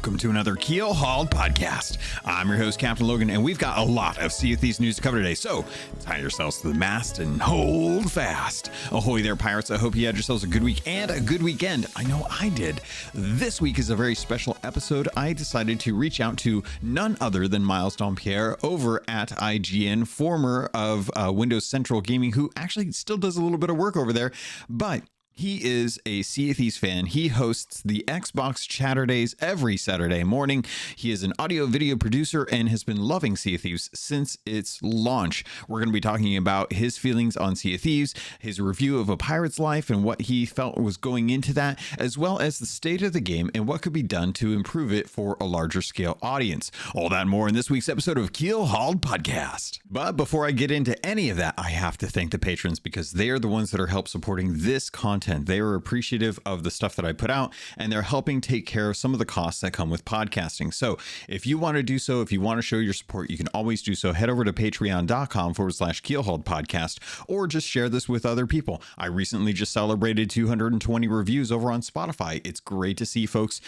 Welcome to another Keelhauled podcast. I'm your host, Captain Logan, and we've got a lot of Sea of Thieves news to cover today, so tie yourselves to the mast and hold fast. Ahoy there, pirates. I hope you had yourselves a good week and a good weekend. I know I did. This week is a very special episode. I decided to reach out to none other than Miles Dompier over at IGN, former of Windows Central Gaming, who actually still does a little bit of work over there, but he is a Sea of Thieves fan. He hosts the Xbox Chaturdays every Saturday morning. He is an audio video producer and has been loving Sea of Thieves since its launch. We're going to be talking about his feelings on Sea of Thieves, his review of A Pirate's Life and what he felt was going into that, as well as the state of the game and what could be done to improve it for a larger scale audience. All that and more in this week's episode of Keelhauled Podcast. But before I get into any of that, I have to thank the patrons because they are the ones that are help supporting this content. They are appreciative of the stuff that I put out, and they're helping take care of some of the costs that come with podcasting. So if you want to do so, if you want to show your support, you can always do so. Head over to patreon.com/Keelhauled podcast, or just share this with other people. I recently just celebrated 220 reviews over on Spotify. It's great to see folks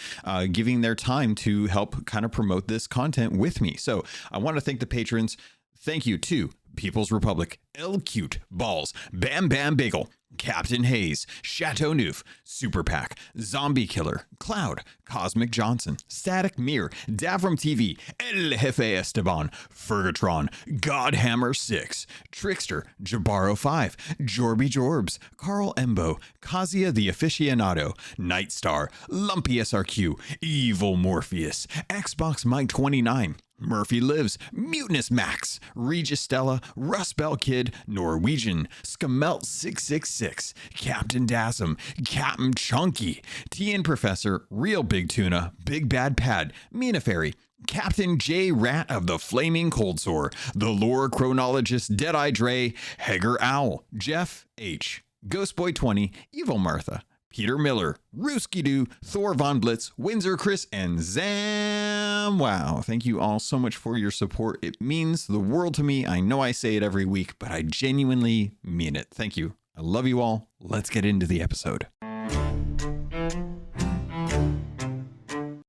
giving their time to help kind of promote this content with me. So I want to thank the patrons. Thank you to People's Republic, El Cute, Balls, Bam Bam Bagel, Captain Hayes, Chateau Neuf, Super Pack, Zombie Killer, Cloud, Cosmic Johnson, Static Mirror, Davram TV, El Jefe Esteban, Fergatron, Godhammer 6, Trickster, Jabaro 5, Jorby Jorbs, Carl Embo, Kazia the Aficionado, Nightstar, Lumpy SRQ, Evil Morpheus, Xbox Mike 29, Murphy Lives, Mutinous Max, Regis Stella, Rust Bell Kid, Norwegian, Skamelt 666, Captain Dasm, Captain Chunky, TN Professor, Real Big Tuna, Big Bad Pad, Mina Fairy, Captain J Rat of the Flaming Cold Sore, The Lore Chronologist, Deadeye Dre, Hager Owl, Jeff H, Ghostboy 20, Evil Martha, Peter Miller, Rooski Doo, Thor Von Blitz, Windsor Chris, and Zam. Wow. Thank you all so much for your support. It means the world to me. I know I say it every week, but I genuinely mean it. Thank you. I love you all. Let's get into the episode.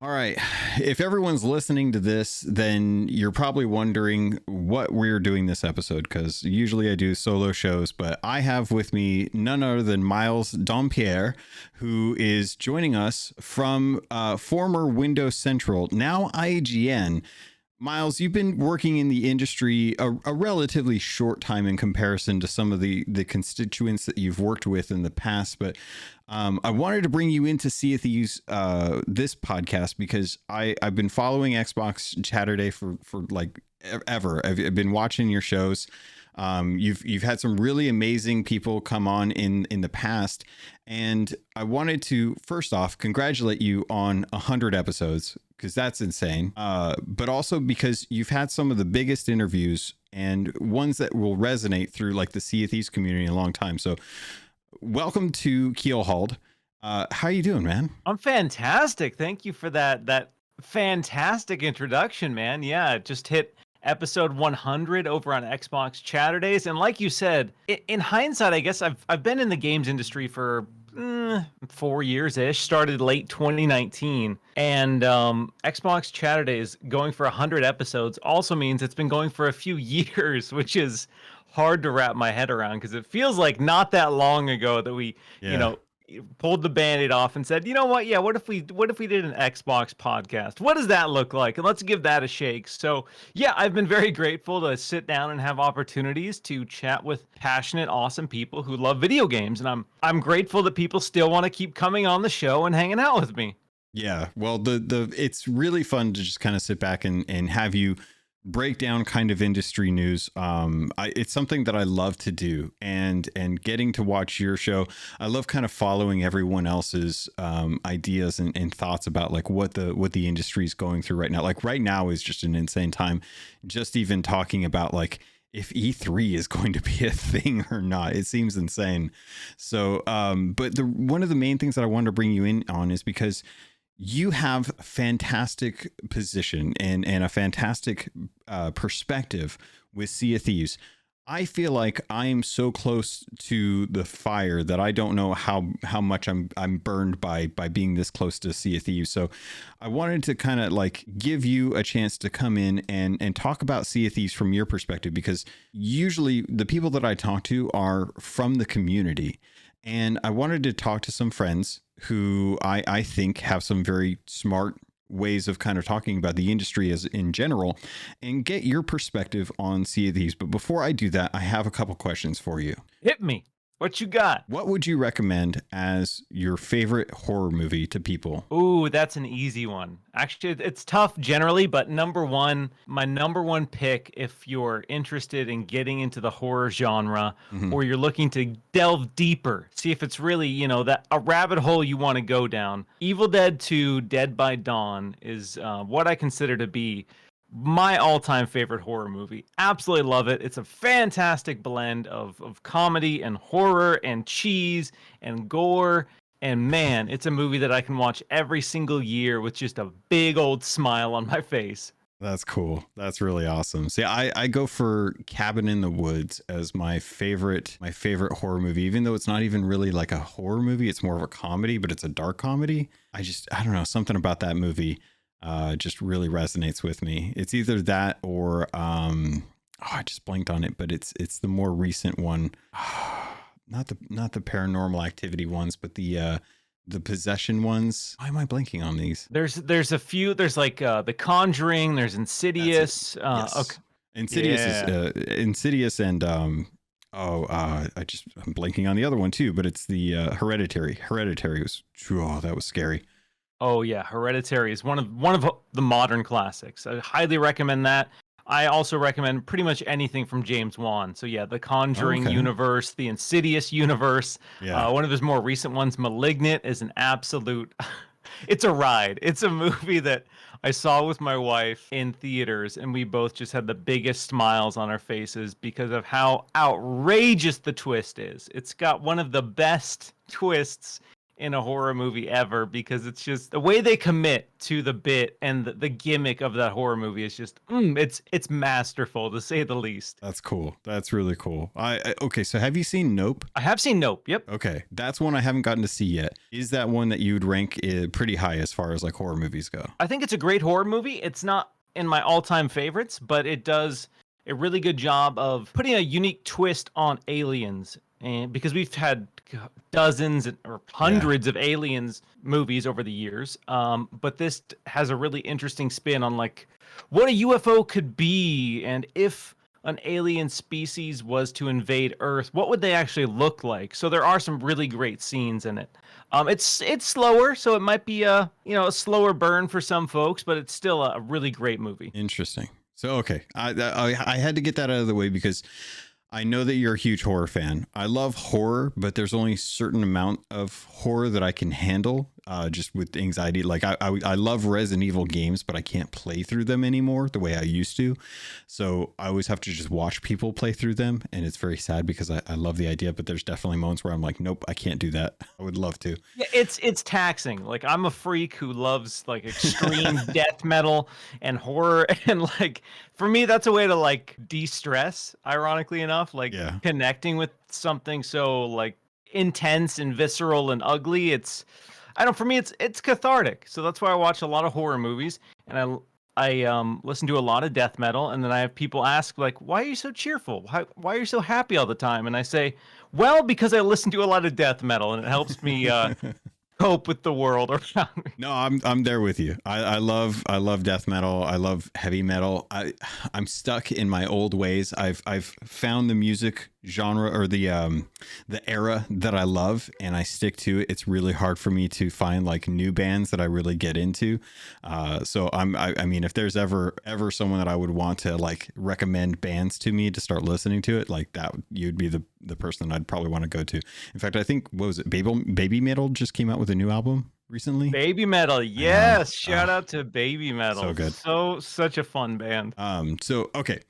All right. If everyone's listening to this, then you're probably wondering what we're doing this episode, because usually I do solo shows, but I have with me none other than Miles Dompier, who is joining us from former Windows Central, now IGN. Miles, you've been working in the industry a relatively short time in comparison to some of the constituents that you've worked with in the past, but I wanted to bring you in to Sea of Thieves this podcast because I've been following Xbox Chaturday for like ever. I've been watching your shows. You've had some really amazing people come on in the past, and I wanted to first off congratulate you on 100 episodes, because that's insane. But also because you've had some of the biggest interviews and ones that will resonate through like the Sea of Thieves community in a long time. So welcome to Keelhauled. How you doing, man? I'm fantastic. Thank you for that fantastic introduction, man. Yeah, it just hit episode 100 over on Xbox Chaturdays, and like you said, in hindsight, I guess I've been in the games industry for 4 years ish. Started late 2019, and Xbox Chaturdays going for 100 episodes also means it's been going for a few years, which is hard to wrap my head around because it feels like not that long ago that we pulled the Band-Aid off and said, you know what, what if we did an Xbox podcast? What does that look like? And let's give that a shake. So yeah, I've been very grateful to sit down and have opportunities to chat with passionate, awesome people who love video games, and I'm grateful that people still want to keep coming on the show and hanging out with me. Yeah, well, it's really fun to just kind of sit back and have you break down kind of industry news. It's something that I love to do, and getting to watch your show. I love kind of following everyone else's ideas and thoughts about like what the industry is going through right now. Like right now is just an insane time. Just even talking about like if E3 is going to be a thing or not, it seems insane. So, but one of the main things that I wanted to bring you in on is because you have fantastic position and a fantastic perspective with Sea of Thieves. I feel like I'm so close to the fire that I don't know how much I'm burned by being this close to Sea of Thieves. So I wanted to kind of like give you a chance to come in and talk about Sea of Thieves from your perspective, because usually the people that I talk to are from the community. And I wanted to talk to some friends who I think have some very smart ways of kind of talking about the industry as in general and get your perspective on Sea of Thieves. But before I do that, I have a couple questions for you. Hit me. What you got? What would you recommend as your favorite horror movie to people? Ooh, that's an easy one. Actually, it's tough generally, but my number one pick, if you're interested in getting into the horror genre, or you're looking to delve deeper, see if it's really, that a rabbit hole you want to go down. Evil Dead 2: Dead by Dawn is what I consider to be my all-time favorite horror movie. Absolutely love it. It's a fantastic blend of comedy and horror and cheese and gore. And man, it's a movie that I can watch every single year with just a big old smile on my face. That's cool. That's really awesome. See, I go for Cabin in the Woods as my favorite horror movie, even though it's not even really like a horror movie. It's more of a comedy, but it's a dark comedy. I don't know, something about that movie just really resonates with me. It's either that or I just blanked on it, but it's the more recent one. Not the Paranormal Activity ones, but the possession ones. Why am I blanking on these? There's a few. There's like The Conjuring. There's Insidious. Yes. Okay. Insidious is Insidious and I'm blanking on the other one too, but it's the Hereditary. Hereditary was that was scary. Oh yeah, Hereditary is one of the modern classics. I highly recommend that. I also recommend pretty much anything from James Wan. So yeah, the Conjuring universe, the Insidious universe. Yeah. One of his more recent ones, Malignant, is an absolute. It's a ride. It's a movie that I saw with my wife in theaters, and we both just had the biggest smiles on our faces because of how outrageous the twist is. It's got one of the best twists in a horror movie ever, because it's just the way they commit to the bit and the gimmick of that horror movie is just it's masterful, to say the least. That's cool. That's really cool. Okay, so have you seen Nope? I have seen Nope. Yep. Okay, that's one I haven't gotten to see yet. Is that one that you would rank pretty high as far as like horror movies go? I think it's a great horror movie. It's not in my all-time favorites, but it does a really good job of putting a unique twist on aliens. And because we've had dozens or hundreds of aliens movies over the years, but this has a really interesting spin on like what a UFO could be, and if an alien species was to invade Earth, what would they actually look like? So there are some really great scenes in it. It's slower, so it might be a slower burn for some folks, but it's still a really great movie. Interesting. So okay, I had to get that out of the way because I know that you're a huge horror fan. I love horror, but there's only a certain amount of horror that I can handle just with anxiety. Like I love Resident Evil games, but I can't play through them anymore the way I used to. So I always have to just watch people play through them. And it's very sad because I love the idea, but there's definitely moments where I'm like, nope, I can't do that. I would love to. Yeah, it's taxing. Like, I'm a freak who loves like extreme death metal and horror, and like for me that's a way to like de-stress, ironically enough, like connecting with something so like intense and visceral and ugly. For me it's cathartic. So that's why I watch a lot of horror movies, and I listen to a lot of death metal, and then I have people ask like, why are you so cheerful? Why are you so happy all the time? And I say, well, because I listen to a lot of death metal and it helps me cope with the world around me. No, I'm there with you. I love death metal. I love heavy metal. I'm stuck in my old ways. I've found the music genre or the era that I love, and I stick to it. It's really hard for me to find like new bands that I really get into. So I mean, if there's ever someone that I would want to like recommend bands to me to start listening to it, like that, you'd be the person I'd probably want to go to. In fact, I think, what was it? Baby Metal just came out with a new album recently. Baby Metal, yes! Shout out to Baby Metal. So good. Such a fun band. So okay.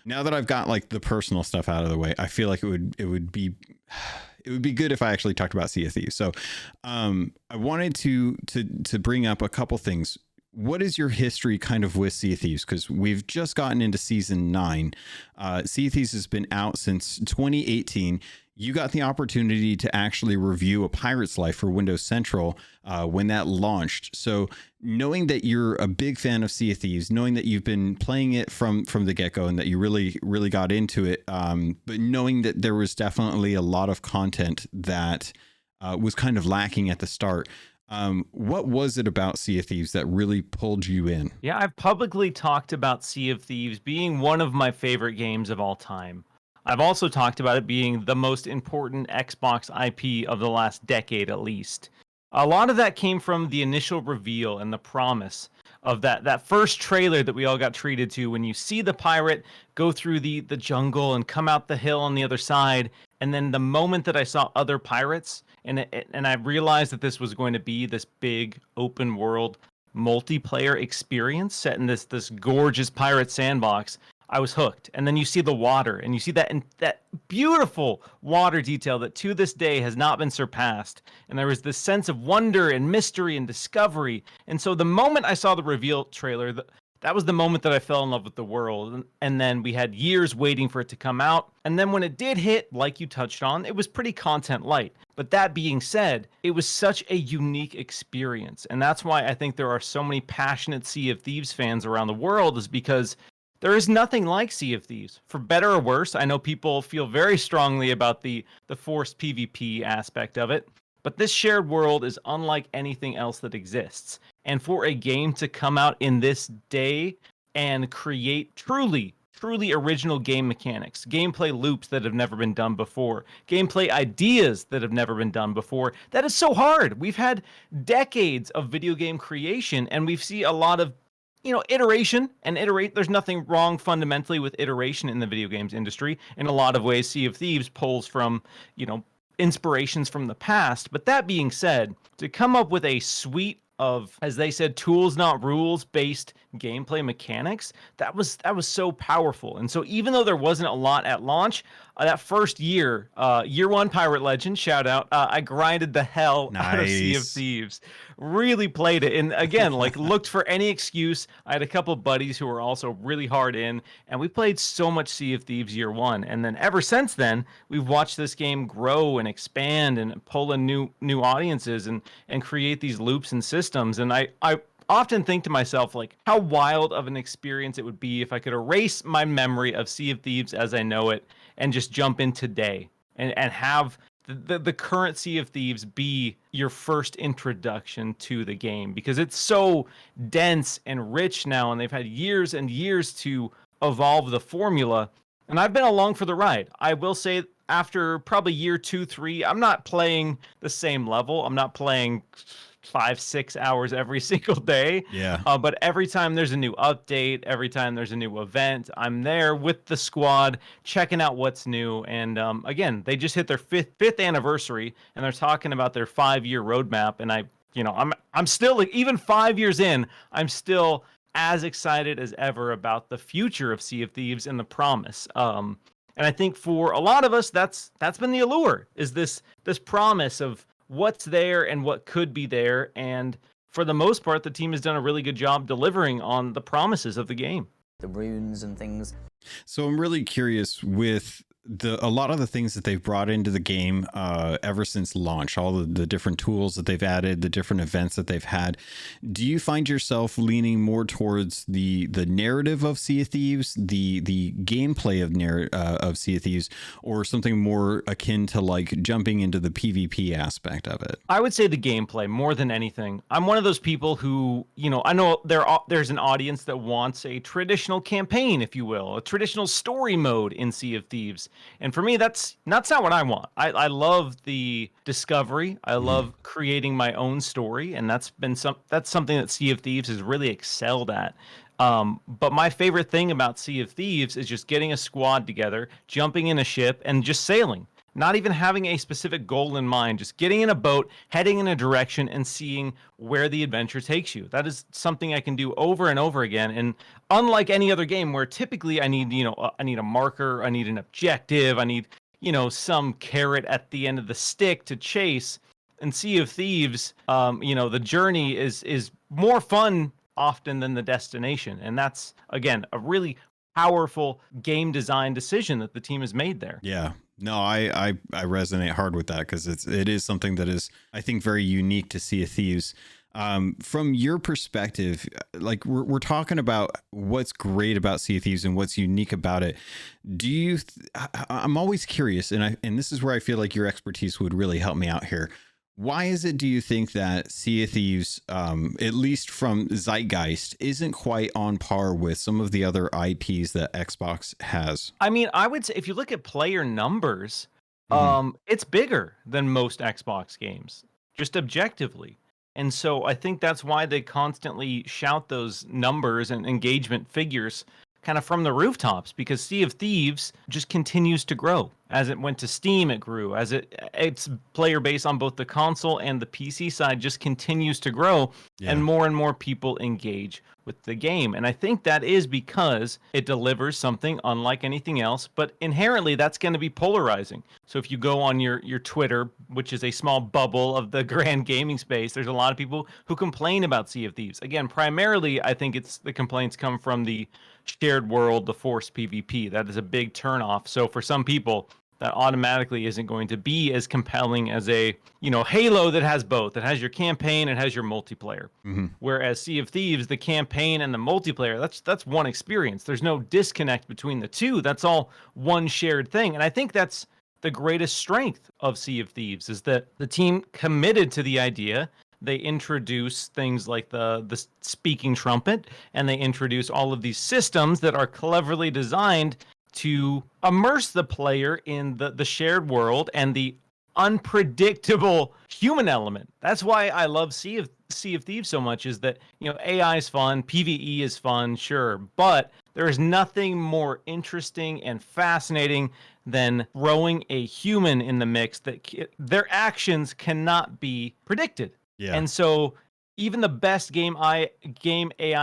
Now that I've got like the personal stuff out of the way, I feel like it would be good if I actually talked about Sea of Thieves. So I wanted to bring up a couple things. what is your history kind of with Sea of Thieves? Because we've just gotten into season 9. Sea of Thieves has been out since 2018. You got the opportunity to actually review A Pirate's Life for Windows Central when that launched. So knowing that you're a big fan of Sea of Thieves, knowing that you've been playing it from the get-go and that you really got into it, but knowing that there was definitely a lot of content that was kind of lacking at the start. What was it about Sea of Thieves that really pulled you in? Yeah, I've publicly talked about Sea of Thieves being one of my favorite games of all time. I've also talked about it being the most important Xbox IP of the last decade at least. A lot of that came from the initial reveal and the promise of that first trailer that we all got treated to when you see the pirate go through the jungle and come out the hill on the other side. And then the moment that I saw other pirates and I realized that this was going to be this big open world multiplayer experience set in this gorgeous pirate sandbox, I was hooked. And then you see the water and you see that beautiful water detail that to this day has not been surpassed. And there was this sense of wonder and mystery and discovery. And so the moment I saw the reveal trailer, that was the moment that I fell in love with the world. And then we had years waiting for it to come out. And then when it did hit, like you touched on, it was pretty content light. But that being said, it was such a unique experience. And that's why I think there are so many passionate Sea of Thieves fans around the world, is because there is nothing like Sea of Thieves. For better or worse, I know people feel very strongly about the forced PvP aspect of it, but this shared world is unlike anything else that exists. And for a game to come out in this day and create truly original game mechanics, gameplay loops that have never been done before, gameplay ideas that have never been done before, that is so hard. We've had decades of video game creation, and we've seen a lot of iteration and iterate. There's nothing wrong fundamentally with iteration in the video games industry. In a lot of ways, Sea of Thieves pulls from, inspirations from the past. But that being said, to come up with a suite of, as they said, tools not rules based gameplay mechanics, that was so powerful. And so even though there wasn't a lot at launch, that first year one Pirate Legend, shout out, I grinded the hell out of Sea of Thieves, really played it, and again, looked for any excuse. I had a couple of buddies who were also really hard in, and we played so much Sea of Thieves year one. And then ever since then, we've watched this game grow and expand and pull in new audiences and create these loops and systems. And I often think to myself, how wild of an experience it would be if I could erase my memory of Sea of Thieves as I know it and just jump in today and have the current Sea of Thieves be your first introduction to the game, because it's so dense and rich now, and they've had years and years to evolve the formula. And I've been along for the ride. I will say, after probably year 2, 3, I'm not playing the same level. I'm not playing 5-6 hours every single day. Yeah. But every time there's a new update, every time there's a new event, I'm there with the squad checking out what's new. And again, they just hit their fifth anniversary, and they're talking about their 5-year roadmap. And I'm still, even 5 years in, I'm still as excited as ever about the future of Sea of Thieves and the promise. And I think for a lot of us, that's been the allure, is this promise of what's there and what could be there. And for the most part, the team has done a really good job delivering on the promises of the game. The runes and things. So I'm really curious with a lot of the things that they've brought into the game ever since launch, all the different tools that they've added, the different events that they've had. Do you find yourself leaning more towards the narrative of Sea of Thieves, the gameplay of Sea of Thieves, or something more akin to jumping into the PvP aspect of it? I would say the gameplay more than anything. I'm one of those people who, I know there's an audience that wants a traditional campaign, if you will, a traditional story mode in Sea of Thieves. And for me, that's not what I want. I love the discovery. I love creating my own story, and that's something that Sea of Thieves has really excelled at. But my favorite thing about Sea of Thieves is just getting a squad together, jumping in a ship, and just sailing. Not even having a specific goal in mind, just getting in a boat, heading in a direction, and seeing where the adventure takes you. That is something I can do over and over again. And unlike any other game where typically I need a marker, I need an objective, I need, some carrot at the end of the stick to chase. In Sea of Thieves, the journey is more fun often than the destination. And that's, again, a really powerful game design decision that the team has made there. Yeah. No, I resonate hard with that because it is something that is, I think, very unique to Sea of Thieves. From your perspective, like we're talking about what's great about Sea of Thieves and what's unique about it. I'm always curious, and this is where I feel like your expertise would really help me out here. Why is it, do you think, that Sea of Thieves, at least from Zeitgeist, isn't quite on par with some of the other IPs that Xbox has? I mean, I would say if you look at player numbers, it's bigger than most Xbox games, just objectively. And so I think that's why they constantly shout those numbers and engagement figures kind of from the rooftops, because Sea of Thieves just continues to grow. As it went to Steam, it grew. As its player base on both the console and the PC side just continues to grow, and more people engage with the game. And I think that is because it delivers something unlike anything else, but inherently that's going to be polarizing. So if you go on your Twitter, which is a small bubble of the grand gaming space, there's a lot of people who complain about Sea of Thieves. Again, primarily, I think the complaints come from the shared world, the forced PvP. That is a big turnoff. So for some people, that automatically isn't going to be as compelling as a, Halo that has both. It has your campaign, it has your multiplayer. Whereas Sea of Thieves, the campaign and the multiplayer, that's one experience. There's no disconnect between the two. That's all one shared thing. And I think that's the greatest strength of Sea of Thieves, is that the team committed to the idea. They introduce things like the speaking trumpet, and they introduce all of these systems that are cleverly designed to immerse the player in the shared world and the unpredictable human element. That's why I love Sea of Thieves so much, is that, AI is fun, PvE is fun, sure, but there is nothing more interesting and fascinating than throwing a human in the mix that their actions cannot be predicted. Yeah. And so even the best game AI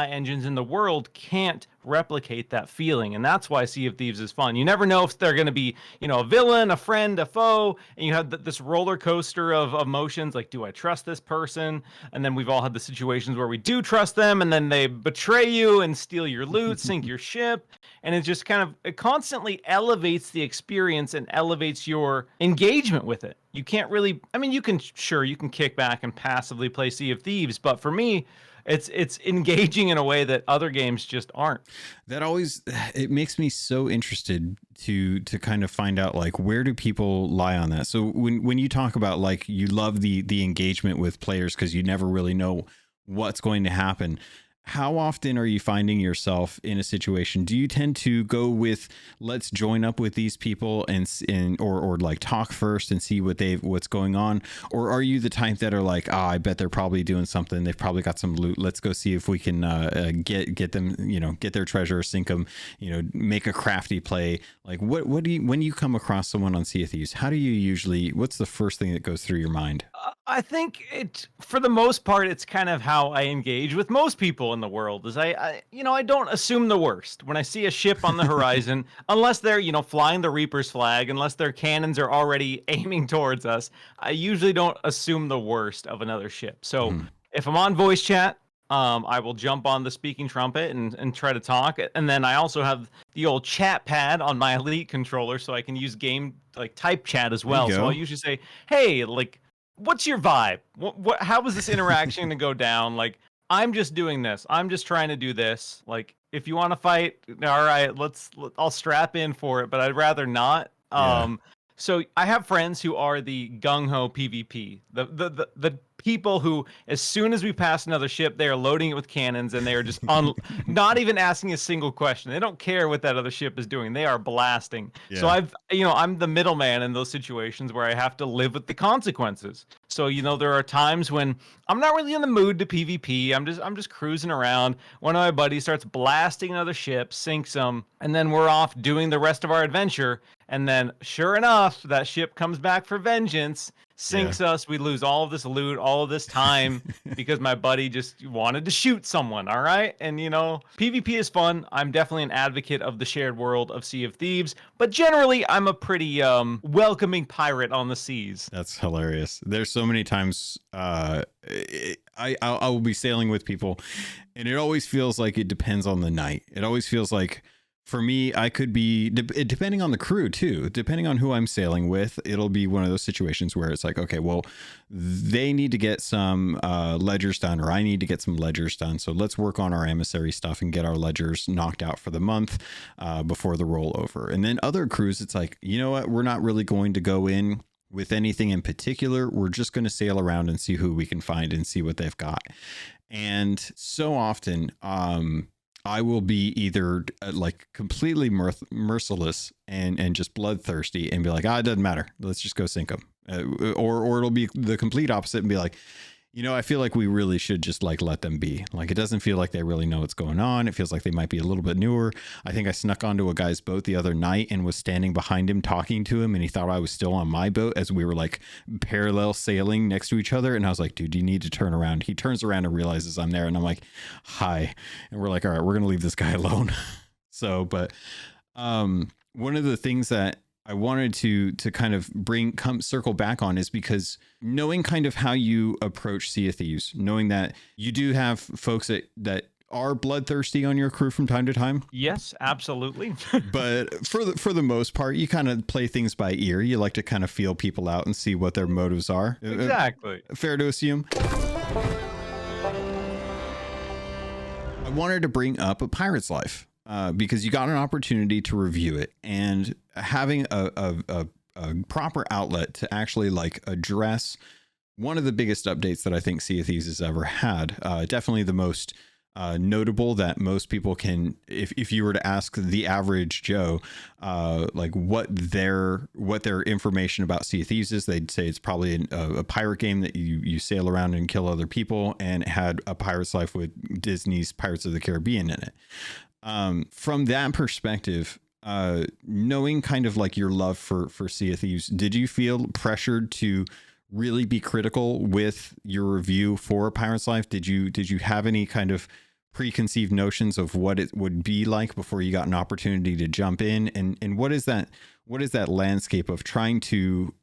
engines in the world can't replicate that feeling. And that's why Sea of Thieves is fun. You never know if they're going to be, a villain, a friend, a foe, and you have this roller coaster of emotions. Like, do I trust this person? And then we've all had the situations where we do trust them, and then they betray you and steal your loot, sink your ship. And it just it constantly elevates the experience and elevates your engagement with it. You can't really, you can kick back and passively play Sea of Thieves, but for me, it's engaging in a way that other games just aren't. It makes me so interested to kind of find out, like, where do people lie on that? So when you talk about, like, you love the engagement with players because you never really know what's going to happen, how often are you finding yourself in a situation? Do you tend to go with, let's join up with these people or like talk first and see what's going on? Or are you the type that are like, I bet they're probably doing something. They've probably got some loot. Let's go see if we can get them, get their treasure, sink them, make a crafty play. Like what do you, when you come across someone on Sea of Thieves, how do you usually, what's the first thing that goes through your mind? I think for the most part, it's kind of how I engage with most people in the world. Is I don't assume the worst when I see a ship on the horizon, unless they're flying the Reaper's flag, unless their cannons are already aiming towards us. I usually don't assume the worst of another ship. So if I'm on voice chat, I will jump on the speaking trumpet and try to talk. And then I also have the old chat pad on my Elite controller, so I can use game like type chat as well. So I'll usually say, hey, like, what's your vibe? How is this interaction going to go down? Like, I'm just doing this. I'm just trying to do this. Like, if you want to fight, all right, I'll strap in for it, but I'd rather not. Yeah. So I have friends who are the gung-ho PvP, the people who, as soon as we pass another ship, they are loading it with cannons, and they are just not even asking a single question. They don't care what that other ship is doing. They are blasting. Yeah. So I'm the middleman in those situations where I have to live with the consequences. So, there are times when I'm not really in the mood to PvP. I'm just cruising around. One of my buddies starts blasting another ship, sinks them, and then we're off doing the rest of our adventure. And then, sure enough, that ship comes back for vengeance, sinks us. We lose all of this loot, all of this time because my buddy just wanted to shoot someone. All right. And, PvP is fun. I'm definitely an advocate of the shared world of Sea of Thieves, but generally I'm a pretty welcoming pirate on the seas. That's hilarious. There's so many times I will be sailing with people, and it always feels like it depends on the night. It always feels like, for me, I could be, depending on the crew too, depending on who I'm sailing with, it'll be one of those situations where it's like, okay, well, they need to get some ledgers done, or I need to get some ledgers done. So let's work on our emissary stuff and get our ledgers knocked out for the month before the rollover. And then other crews, it's like, you know what, we're not really going to go in with anything in particular. We're just going to sail around and see who we can find and see what they've got. And so often, I will be either like completely merciless and just bloodthirsty and be like, it doesn't matter, let's just go sink them. Or it'll be the complete opposite and be like, I feel like we really should just like let them be. Like, it doesn't feel like they really know what's going on. It feels like they might be a little bit newer. I think I snuck onto a guy's boat the other night and was standing behind him talking to him, and he thought I was still on my boat as we were like parallel sailing next to each other. And I was like, dude, you need to turn around. He turns around and realizes I'm there, and I'm like, hi. And we're like, all right, we're gonna leave this guy alone. But one of the things that I wanted to kind of circle back on is because knowing kind of how you approach Sea of Thieves, knowing that you do have folks that are bloodthirsty on your crew from time to time. Yes, absolutely. But for the most part, you kind of play things by ear. You like to kind of feel people out and see what their motives are. Exactly. Fair to assume. I wanted to bring up A Pirate's Life. Because you got an opportunity to review it, and having a proper outlet to actually like address one of the biggest updates that I think Sea of Thieves has ever had. Definitely the most notable that most people can, if you were to ask the average Joe, like what their information about Sea of Thieves is, they'd say it's probably a pirate game that you sail around and kill other people, and it had a pirate's life with Disney's Pirates of the Caribbean in it. From that perspective, knowing kind of like your love for Sea of Thieves, did you feel pressured to really be critical with your review for A Pirate's Life? Did you have any kind of preconceived notions of what it would be like before you got an opportunity to jump in? And what is that landscape of trying to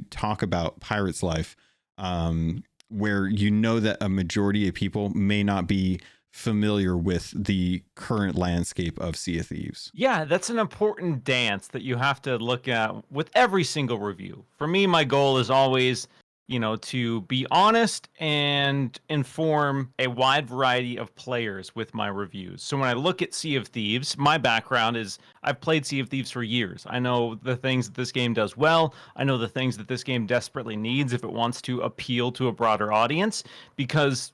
talk about Pirate's Life, where that a majority of people may not be familiar with the current landscape of Sea of Thieves? Yeah, that's an important dance that you have to look at with every single review. For me, my goal is always, to be honest and inform a wide variety of players with my reviews. So when I look at Sea of Thieves, my background is I've played Sea of Thieves for years. I know the things that this game does well. I know the things that this game desperately needs if it wants to appeal to a broader audience, because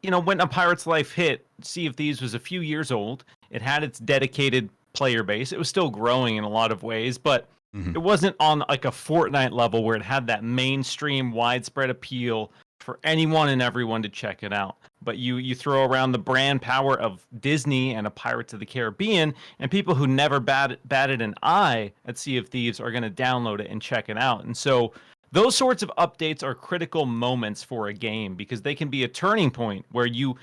when A Pirate's Life hit, Sea of Thieves was a few years old. It had its dedicated player base. It was still growing in a lot of ways, but it wasn't on like a Fortnite level where it had that mainstream widespread appeal for anyone and everyone to check it out. But you throw around the brand power of Disney and A Pirates of the Caribbean, and people who never batted an eye at Sea of Thieves are going to download it and check it out. And so those sorts of updates are critical moments for a game, because they can be a turning point where you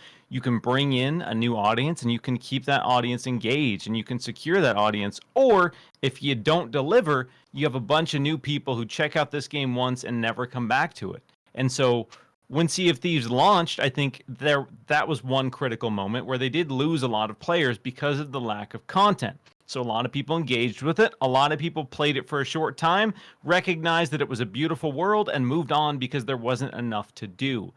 can bring in a new audience and you can keep that audience engaged and you can secure that audience. Or if you don't deliver, you have a bunch of new people who check out this game once and never come back to it. And so when Sea of Thieves launched, I think that was one critical moment where they did lose a lot of players because of the lack of content. So a lot of people engaged with it. A lot of people played it for a short time, recognized that it was a beautiful world, and moved on because there wasn't enough to do.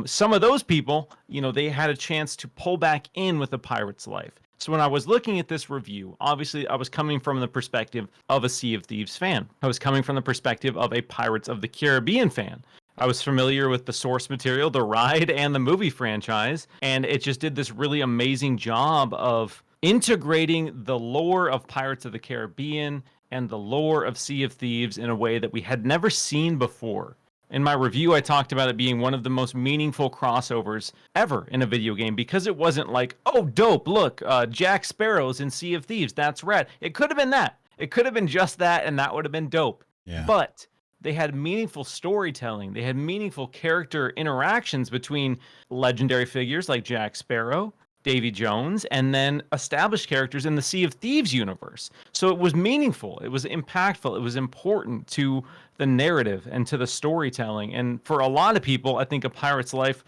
Some of those people, they had a chance to pull back in with A Pirate's Life. So when I was looking at this review, obviously I was coming from the perspective of a Sea of Thieves fan. I was coming from the perspective of a Pirates of the Caribbean fan. I was familiar with the source material, the ride, and the movie franchise, and it just did this really amazing job of integrating the lore of Pirates of the Caribbean and the lore of Sea of Thieves in a way that we had never seen before. In my review, I talked about it being one of the most meaningful crossovers ever in a video game, because it wasn't like, oh, dope, look, Jack Sparrow's in Sea of Thieves, that's rad. It could have been that. It could have been just that, and that would have been dope. Yeah. But they had meaningful storytelling. They had meaningful character interactions between legendary figures like Jack Sparrow, Davy Jones, and then established characters in the Sea of Thieves universe. So it was meaningful, it was impactful, it was important to the narrative and to the storytelling. And for a lot of people, I think A Pirate's Life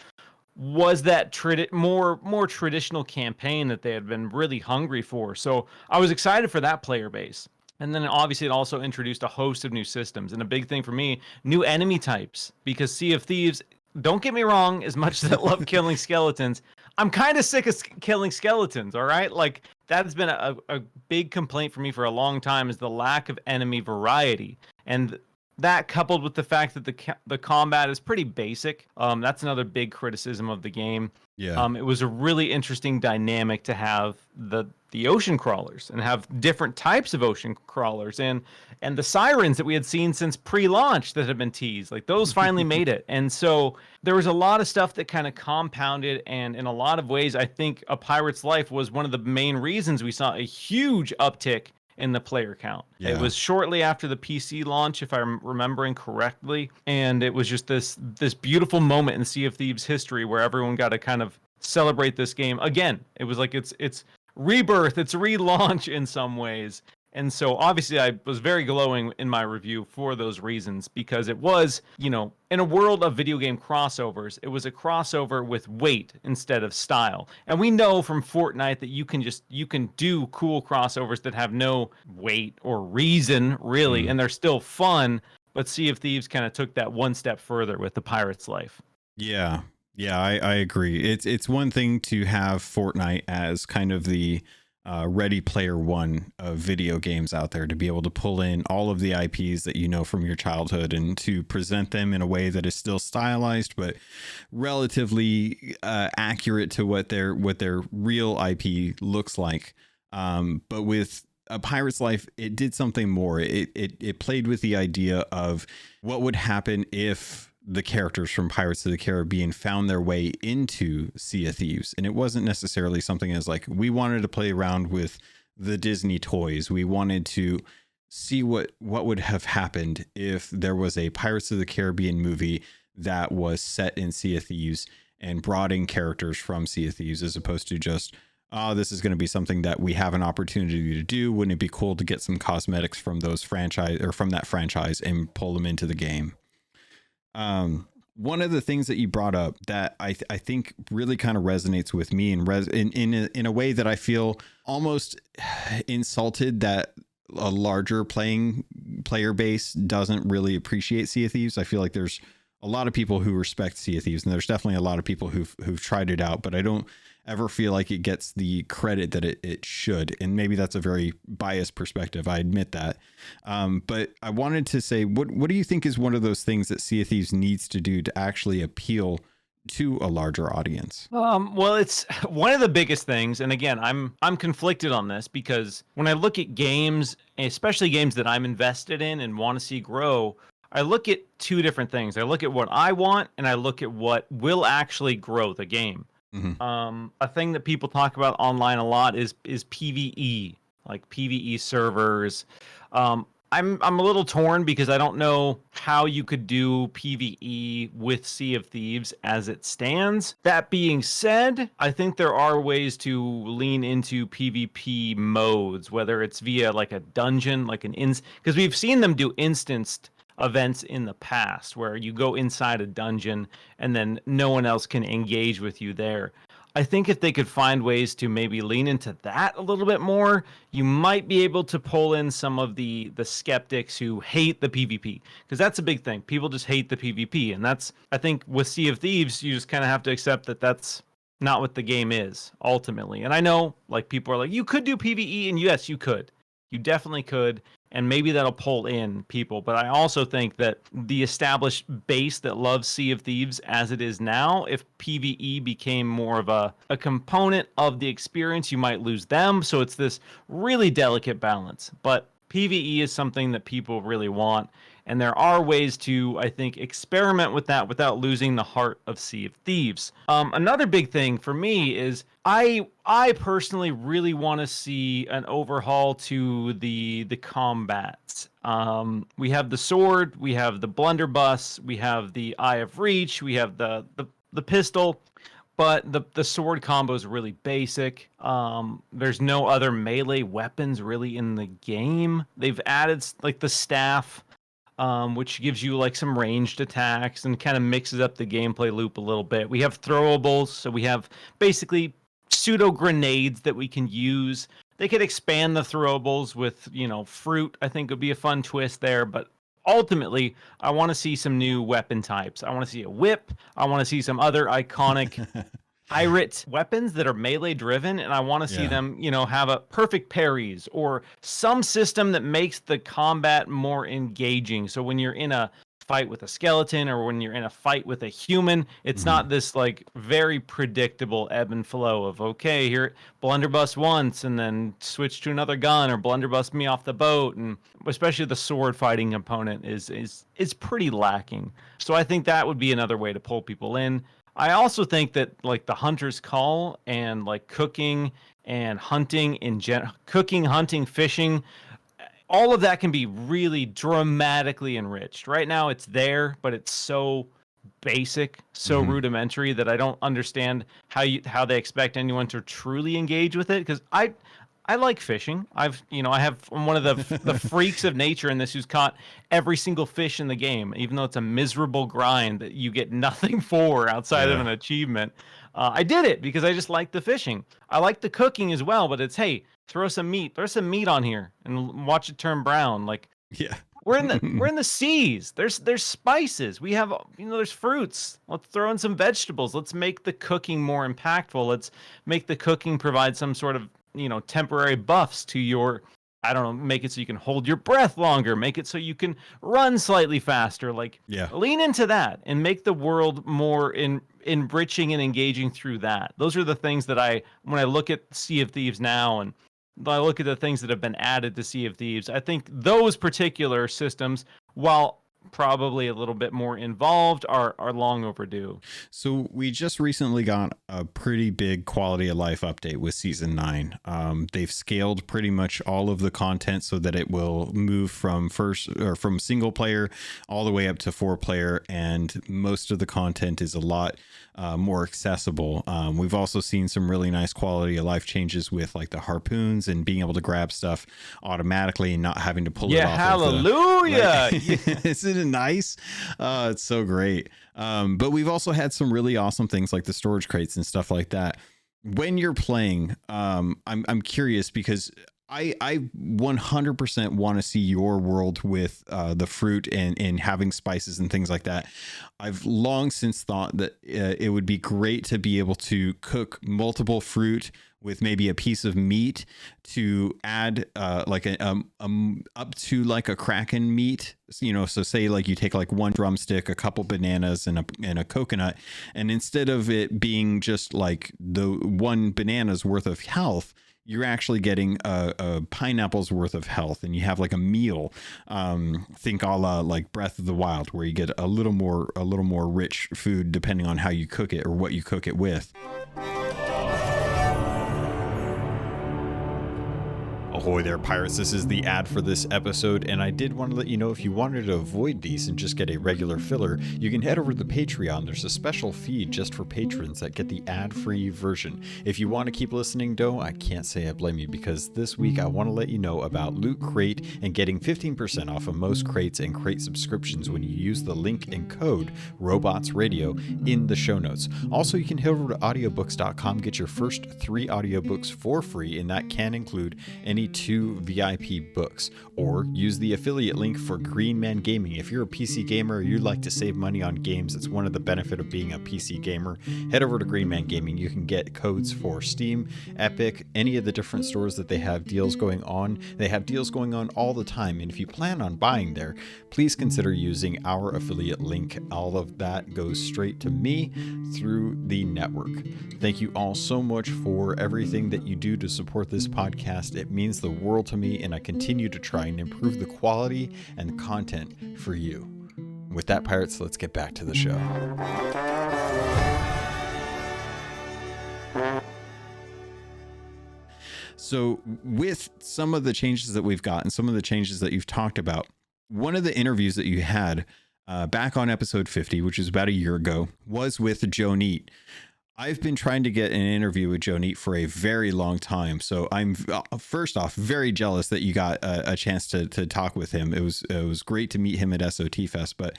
was that more traditional campaign that they had been really hungry for. So I was excited for that player base. And then obviously it also introduced a host of new systems, and a big thing for me, new enemy types, because Sea of Thieves, don't get me wrong, as much as I love killing skeletons, I'm kind of sick of killing skeletons, all right? Like, that has been a big complaint for me for a long time, is the lack of enemy variety. And that, coupled with the fact that the combat is pretty basic, that's another big criticism of the game. Yeah. It was a really interesting dynamic to have the ocean crawlers and have different types of ocean crawlers and the sirens that we had seen since pre-launch that had been teased. Like, those finally made it. And so there was a lot of stuff that kind of compounded, and in a lot of ways, I think A Pirate's Life was one of the main reasons we saw a huge uptick in the player count. Yeah. It was shortly after the PC launch, if I'm remembering correctly, and it was just this beautiful moment in Sea of Thieves history where everyone got to kind of celebrate this game again. It was like it's rebirth, it's relaunch in some ways. And so obviously I was very glowing in my review for those reasons, because it was, in a world of video game crossovers, it was a crossover with weight instead of style. And we know from Fortnite that you can do cool crossovers that have no weight or reason, really, and they're still fun. But Sea of Thieves kind of took that one step further with The Pirate's Life. Yeah. Yeah, I agree. It's one thing to have Fortnite as kind of the Ready Player One of video games out there, to be able to pull in all of the IPs that you know from your childhood and to present them in a way that is still stylized but relatively accurate to what their real IP looks like. But with A Pirate's Life, it did something more. It played with the idea of what would happen if the characters from Pirates of the Caribbean found their way into Sea of Thieves. And it wasn't necessarily something as like, we wanted to play around with the Disney toys. We wanted to see what would have happened if there was a Pirates of the Caribbean movie that was set in Sea of Thieves and brought in characters from Sea of Thieves, as opposed to just, oh, this is going to be something that we have an opportunity to do. Wouldn't it be cool to get some cosmetics from those franchise or from that franchise and pull them into the game? One of the things that you brought up that I think really kind of resonates with me in a way that I feel almost insulted that a larger player base doesn't really appreciate Sea of Thieves. I feel like there's a lot of people who respect Sea of Thieves, and there's definitely a lot of people who've tried it out, but I don't ever feel like it gets the credit that it should. And maybe that's a very biased perspective, I admit that. But I wanted to say, what do you think is one of those things that Sea of Thieves needs to do to actually appeal to a larger audience? Well, it's one of the biggest things. And again, I'm conflicted on this, because when I look at games, especially games that I'm invested in and want to see grow, I look at two different things. I look at what I want, and I look at what will actually grow the game. Mm-hmm. A thing that people talk about online a lot is PvE, like PvE servers. I'm a little torn, because I don't know how you could do PvE with Sea of Thieves as it stands. That being said, I think there are ways to lean into PvP modes, whether it's via like a dungeon, like because we've seen them do instanced events in the past where you go inside a dungeon and then no one else can engage with you there. I think if they could find ways to maybe lean into that a little bit more, you might be able to pull in some of the skeptics who hate the PvP, because that's a big thing. People just hate the PvP, and that's, I think with Sea of Thieves, you just kind of have to accept that that's not what the game is ultimately. And I know, like, people are like, you could do PvE, and yes, you could. You definitely could. And maybe that'll pull in people. But I also think that the established base that loves Sea of Thieves as it is now, if PvE became more of a component of the experience, you might lose them. So it's this really delicate balance. But PvE is something that people really want, and there are ways to, I think, experiment with that without losing the heart of Sea of Thieves. Another big thing for me is I personally really want to see an overhaul to the combats. We have the sword, we have the blunderbuss, we have the Eye of Reach, we have the pistol. But the sword combo is really basic. There's no other melee weapons really in the game. They've added like the staff, which gives you like some ranged attacks and kind of mixes up the gameplay loop a little bit. We have throwables, so we have basically pseudo grenades that we can use. They could expand the throwables with, fruit. I think would be a fun twist there, but ultimately, I want to see some new weapon types. I want to see a whip. I want to see some other iconic pirate weapons that are melee driven, and I want to see them, have a perfect parries or some system that makes the combat more engaging. So when you're in a fight with a skeleton or when you're in a fight with a human, it's not this like very predictable ebb and flow of, okay, here blunderbuss once and then switch to another gun or blunderbuss me off the boat. And especially the sword fighting component is pretty lacking. So I think that would be another way to pull people in. I also think that like the hunter's call and like cooking and hunting cooking, hunting, fishing, all of that can be really dramatically enriched. Right now it's there, but it's so basic, so rudimentary that I don't understand how they expect anyone to truly engage with it. Because I like fishing. I'm one of the freaks of nature in this who's caught every single fish in the game, even though it's a miserable grind that you get nothing for outside of an achievement. I did it because I just like the fishing. I like the cooking as well, but it's, hey, throw some meat on here and watch it turn brown. Like, we're in the seas. There's spices. We have, there's fruits. Let's throw in some vegetables. Let's make the cooking more impactful. Let's make the cooking provide some sort of, temporary buffs to your, I don't know, make it so you can hold your breath longer, make it so you can run slightly faster. Like, lean into that and make the world more enriching and engaging through that. Those are the things that when I look at Sea of Thieves now and I look at the things that have been added to Sea of Thieves, I think those particular systems, while probably a little bit more involved, are long overdue. So we just recently got a pretty big quality of life update with season 9. They've scaled pretty much all of the content so that it will move from single player all the way up to 4-player, and most of the content is a lot more accessible. We've also seen some really nice quality of life changes with like the harpoons and being able to grab stuff automatically and not having to pull it off. Hallelujah! Isn't it nice? It's so great. But we've also had some really awesome things like the storage crates and stuff like that. When you're playing, I'm curious because I 100% want to see your world with the fruit and having spices and things like that. I've long since thought that it would be great to be able to cook multiple fruit with maybe a piece of meat to add like up to like a Kraken meat, so say like you take like one drumstick, a couple bananas and a coconut, and instead of it being just like the one banana's worth of health, you're actually getting a pineapple's worth of health, and you have like a meal. Think a la like Breath of the Wild, where you get a little more rich food depending on how you cook it or what you cook it with. Ahoy there, pirates. This is the ad for this episode, and I did want to let you know if you wanted to avoid these and just get a regular filler, you can head over to the Patreon. There's a special feed just for patrons that get the ad-free version. If you want to keep listening, though, I can't say I blame you, because this week I want to let you know about Loot Crate and getting 15% off of most crates and crate subscriptions when you use the link and code RobotsRadio in the show notes. Also, you can head over to audiobooks.com, get your first 3 audiobooks for free, and that can include any 2 VIP books, or use the affiliate link for Green Man Gaming. If you're a PC gamer or you'd like to save money on games, it's one of the benefits of being a PC gamer. Head over to Green Man Gaming. You can get codes for Steam, Epic, any of the different stores that they have deals going on. They have deals going on all the time, and if you plan on buying there, please consider using our affiliate link. All of that goes straight to me through the network. Thank you all so much for everything that you do to support this podcast. It means the world to me, and I continue to try and improve the quality and the content for you. With that, pirates, let's get back to the show. So with some of the changes that we've got and some of the changes that you've talked about, one of the interviews that you had back on episode 50, which is about a year ago, was with Joe Neate. I've been trying to get an interview with Joe Neate for a very long time. So I'm first off very jealous that you got a chance to talk with him. It was great to meet him at SOT Fest. But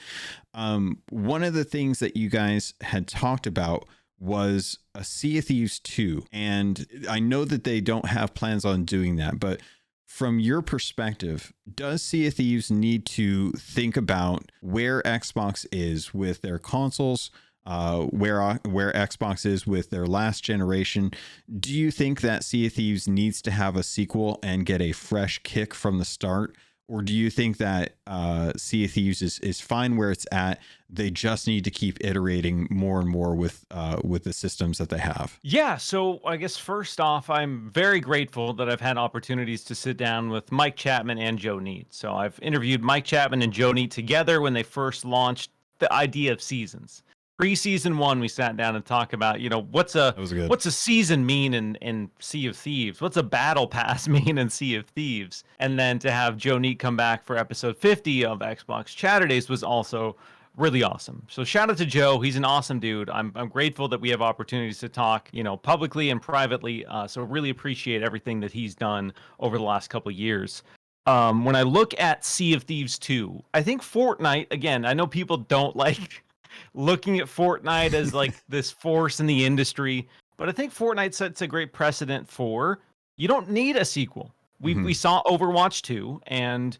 one of the things that you guys had talked about was a Sea of Thieves 2. And I know that they don't have plans on doing that, but from your perspective, does Sea of Thieves need to think about where Xbox is with their consoles, where Xbox is with their last generation? Do you think that Sea of Thieves needs to have a sequel and get a fresh kick from the start? Or do you think that Sea of Thieves is fine where it's at? They just need to keep iterating more and more with the systems that they have. Yeah, so I guess first off, I'm very grateful that I've had opportunities to sit down with Mike Chapman and Joe Neate. So I've interviewed Mike Chapman and Joe Neate together when they first launched the idea of seasons. Pre-season 1, we sat down and talked about, what's a season mean in Sea of Thieves? What's a battle pass mean in Sea of Thieves? And then to have Joe Neate come back for episode 50 of Xbox Chaturdays was also really awesome. So shout out to Joe. He's an awesome dude. I'm grateful that we have opportunities to talk, publicly and privately. So really appreciate everything that he's done over the last couple of years. When I look at Sea of Thieves 2, I think Fortnite, again, I know people don't like looking at Fortnite as like this force in the industry, but I think Fortnite sets a great precedent for you don't need a sequel. We saw Overwatch 2, and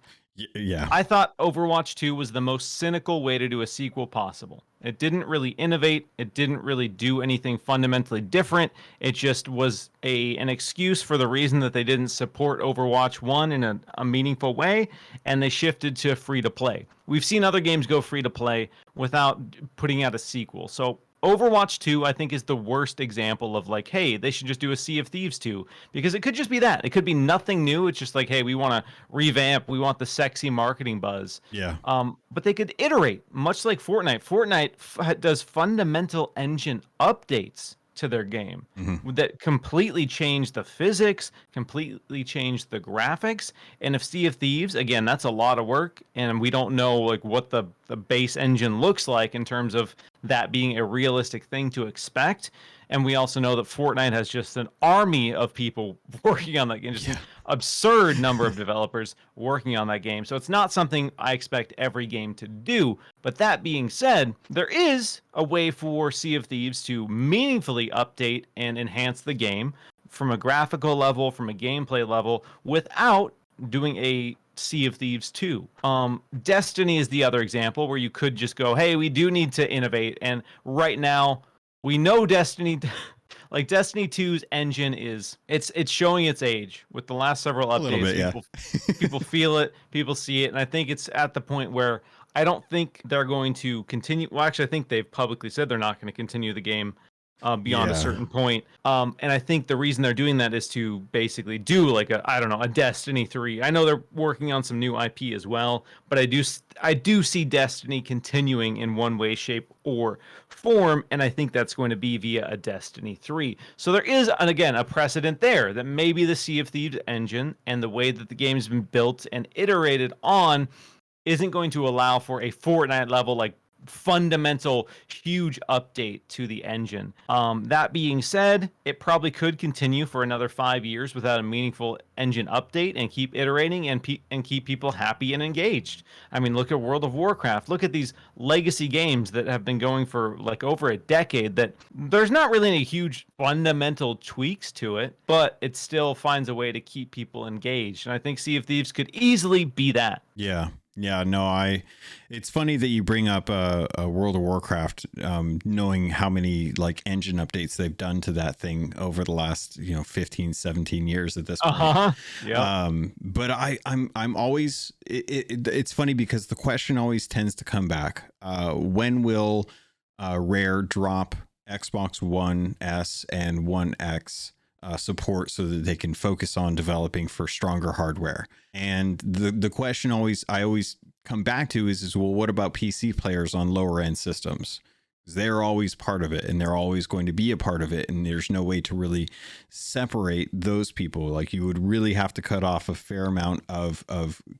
yeah, I thought Overwatch 2 was the most cynical way to do a sequel possible. It didn't really innovate. It didn't really do anything fundamentally different. It just was an excuse for the reason that they didn't support Overwatch 1 in a meaningful way, and they shifted to free-to-play. We've seen other games go free-to-play without putting out a sequel. So Overwatch 2, I think, is the worst example of like, hey, they should just do a Sea of Thieves 2, because it could just be that. It could be nothing new. It's just like, hey, we want to revamp. We want the sexy marketing buzz. Yeah. But they could iterate, much like Fortnite. Fortnite does fundamental engine updates to their game that completely change the physics, completely change the graphics. And if Sea of Thieves, again, that's a lot of work, and we don't know like what the base engine looks like in terms of that being a realistic thing to expect. And we also know that Fortnite has just an army of people working on that game, just an absurd number of developers working on that game. So it's not something I expect every game to do. But that being said, there is a way for Sea of Thieves to meaningfully update and enhance the game from a graphical level, from a gameplay level, without doing a Sea of Thieves 2. Destiny is the other example where you could just go, hey, we do need to innovate. And right now, we know Destiny 2's engine it's showing its age with the last several updates. A little bit, people feel it, people see it, and I think it's at the point where I don't think they're going to continue. Well, actually, I think they've publicly said they're not going to continue the game beyond a certain point. And I think the reason they're doing that is to basically do like a Destiny 3. I know they're working on some new IP as well, but I do see Destiny continuing in one way, shape, or form, and I think that's going to be via a Destiny 3. So there is, again, a precedent there that maybe the Sea of Thieves engine and the way that the game's been built and iterated on isn't going to allow for a Fortnite level like fundamental huge update to the engine. That being said, it probably could continue for another 5 years without a meaningful engine update and keep iterating and keep people happy and engaged. I mean, look at World of Warcraft. Look at these legacy games that have been going for like over a decade that there's not really any huge fundamental tweaks to it, but it still finds a way to keep people engaged. And I think Sea of Thieves could easily be that. Yeah. Yeah, no, it's funny that you bring up a World of Warcraft, knowing how many like engine updates they've done to that thing over the last, 15, 17 years at this point. Yeah. But I'm always, it's funny because the question always tends to come back. When will Rare drop Xbox One S and One X support so that they can focus on developing for stronger hardware. And the question I always come back to is well, what about PC players on lower end systems? They're always part of it, and they're always going to be a part of it. And there's no way to really separate those people. Like, you would really have to cut off a fair amount of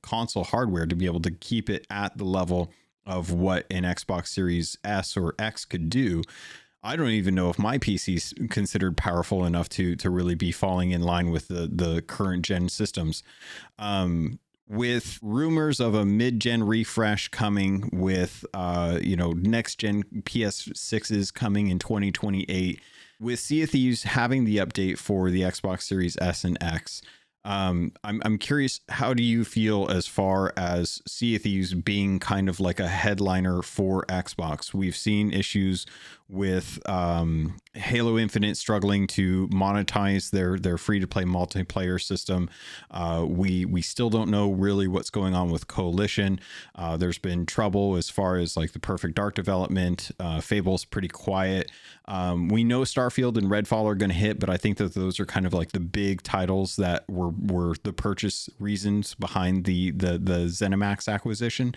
console hardware to be able to keep it at the level of what an Xbox Series S or X could do. I don't even know if my PC is considered powerful enough to really be falling in line with the current gen systems. With rumors of a mid-gen refresh coming, with next-gen PS6s coming in 2028, with Sea of Thieves having the update for the Xbox Series S and X, I'm curious, how do you feel as far as Sea of Thieves being kind of like a headliner for Xbox? We've seen issues with Halo Infinite struggling to monetize their free-to-play multiplayer system. We still don't know really what's going on with Coalition. There's been trouble as far as like the Perfect Dark development. Fable's pretty quiet. We know Starfield and Redfall are going to hit, but I think that those are kind of like the big titles that were the purchase reasons behind the ZeniMax acquisition.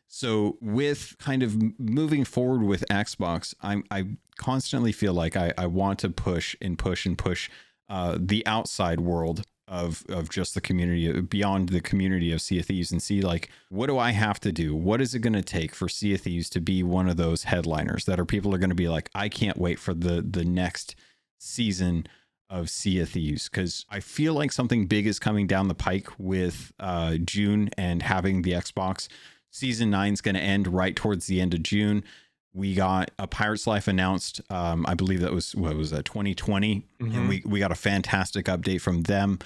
So with kind of moving forward with Xbox, I constantly feel like I want to push the outside world of just the community, beyond the community of Sea of Thieves, and see like, what do I have to do? What is it going to take for Sea of Thieves to be one of those headliners that people are going to be like, I can't wait for the next season of Sea of Thieves? Because I feel like something big is coming down the pike with June, and having the Xbox Season 9 is going to end right towards the end of June. We got a Pirate's Life announced. I believe that was, 2020? Mm-hmm. And we got a fantastic update from them.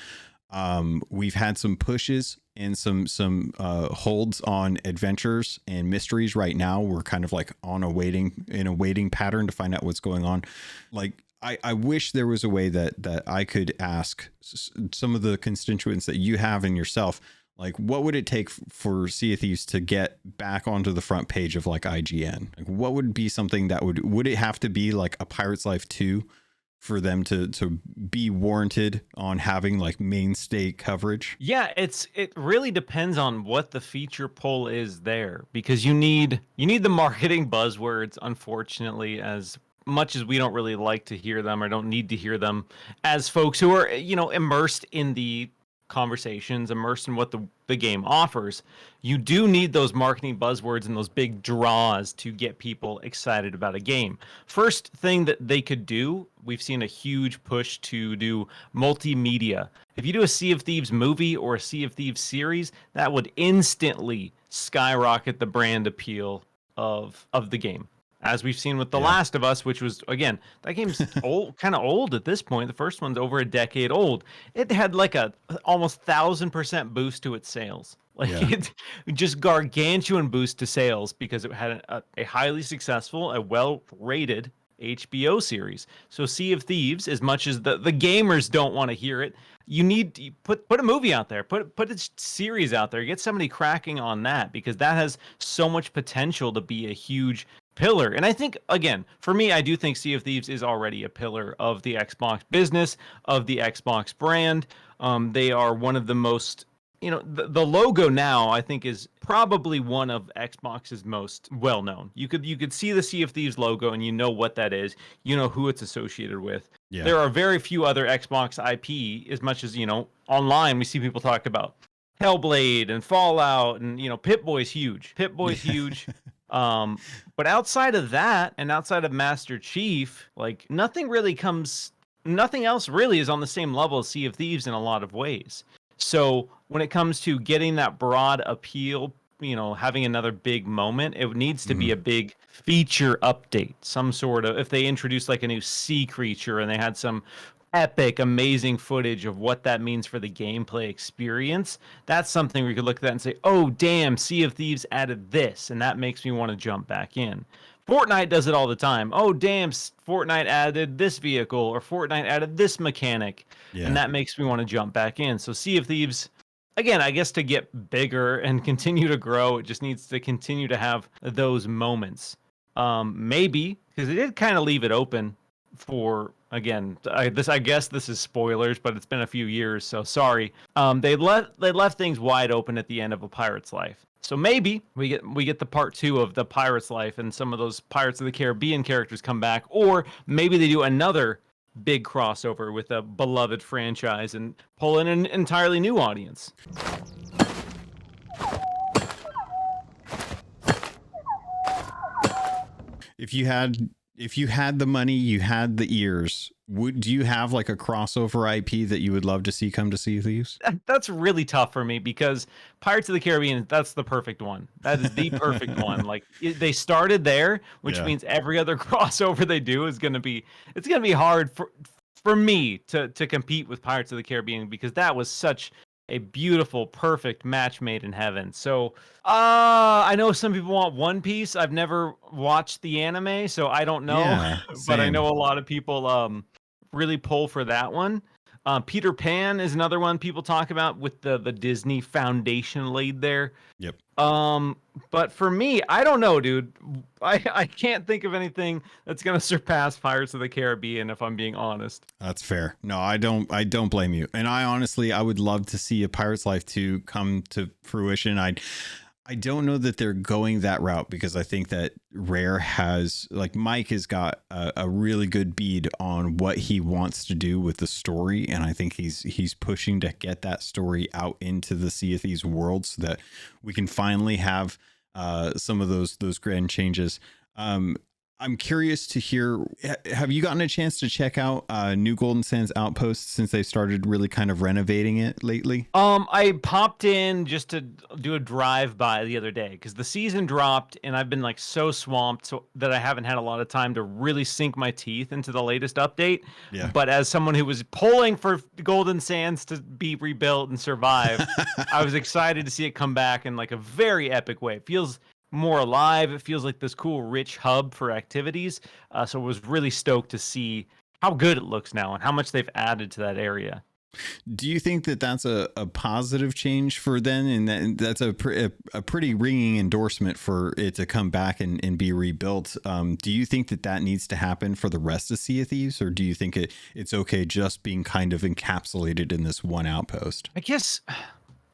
We've had some pushes and some holds on adventures and mysteries. Right now, we're kind of like in a waiting pattern to find out what's going on. Like, I wish there was a way that I could ask some of the constituents that you have in yourself, like, what would it take for Sea of Thieves to get back onto the front page of like IGN? Like, what would be something that would it have to be like a Pirate's Life 2 for them to be warranted on having like mainstay coverage? Yeah, it really depends on what the feature pull is there, because you need the marketing buzzwords, unfortunately, as much as we don't really like to hear them or don't need to hear them as folks who are, immersed in the conversations, immersed in what the game offers. You do need those marketing buzzwords and those big draws to get people excited about a game. First thing that they could do, we've seen a huge push to do multimedia. If you do a Sea of Thieves movie or a Sea of Thieves series, that would instantly skyrocket the brand appeal of the game. As we've seen with The Last of Us, which was, again, that game's kind of old at this point. The first one's over a decade old. It had like a almost 1,000% boost to its sales. It just gargantuan boost to sales because it had a highly successful, a well-rated HBO series. So Sea of Thieves, as much as the gamers don't want to hear it, you need to put a movie out there, put a series out there, get somebody cracking on that, because that has so much potential to be a huge pillar. And I think, again, for me, I do think Sea of Thieves is already a pillar of the Xbox business, of the Xbox brand. They are one of the most, the logo now, I think, is probably one of Xbox's most well-known. You could see the Sea of Thieves logo and you know what that is. You know who it's associated with. Yeah. There are very few other Xbox IP, as much as, online we see people talk about Hellblade and Fallout, and, Pip-Boy's huge. Pip-Boy's huge. But outside of that, and outside of Master Chief, like, nothing else really is on the same level as Sea of Thieves in a lot of ways. So when it comes to getting that broad appeal, having another big moment, it needs to be a big feature update, some sort of, if they introduce like a new sea creature and they had some epic, amazing footage of what that means for the gameplay experience, that's something we could look at that and say, oh, damn, Sea of Thieves added this, and that makes me want to jump back in. Fortnite does it all the time. Oh, damn, Fortnite added this vehicle, or Fortnite added this mechanic, and that makes me want to jump back in. So Sea of Thieves, again, I guess to get bigger and continue to grow, it just needs to continue to have those moments. Maybe, because it did kind of leave it open for again, I guess this is spoilers, but it's been a few years, so sorry. They left things wide open at the end of A Pirate's Life. So maybe we get the part 2 of The Pirate's Life, and some of those Pirates of the Caribbean characters come back, or maybe they do another big crossover with a beloved franchise and pull in an entirely new audience. If you had the money, you had the ears, do you have like a crossover IP that you would love to see come to Sea of Thieves? That's really tough for me because Pirates of the Caribbean, that's the perfect one. That is the perfect one. Like they started there, which means every other crossover they do is going to be hard for me to compete with Pirates of the Caribbean, because that was such a beautiful, perfect match made in heaven. So I know some people want One Piece. I've never watched the anime, so I don't know. Yeah, but I know a lot of people really pull for that one. Peter Pan is another one people talk about with the Disney Foundation laid there. Yep. But for me, I don't know, dude. I can't think of anything that's gonna surpass Pirates of the Caribbean, if I'm being honest. That's fair. No, I don't blame you. And I would love to see a Pirate's Life 2 come to fruition. I don't know that they're going that route, because I think that Rare has, like, Mike has got a really good bead on what he wants to do with the story, and I think he's pushing to get that story out into the Sea of Thieves world so that we can finally have some of those grand changes. I'm curious to hear, have you gotten a chance to check out New Golden Sands Outpost since they started really kind of renovating it lately? I popped in just to do a drive-by the other day because the season dropped and I've been like so swamped so that I haven't had a lot of time to really sink my teeth into the latest update. Yeah. But as someone who was pulling for Golden Sands to be rebuilt and survive, I was excited to see it come back in like a very epic way. It feels more alive. It feels like this cool, rich hub for activities. So I was really stoked to see how good it looks now and how much they've added to that area. Do you think that that's a positive change for them, and that's a pretty ringing endorsement for it to come back and be rebuilt? Do you think that needs to happen for the rest of Sea of Thieves, or do you think it's okay just being kind of encapsulated in this one outpost? I guess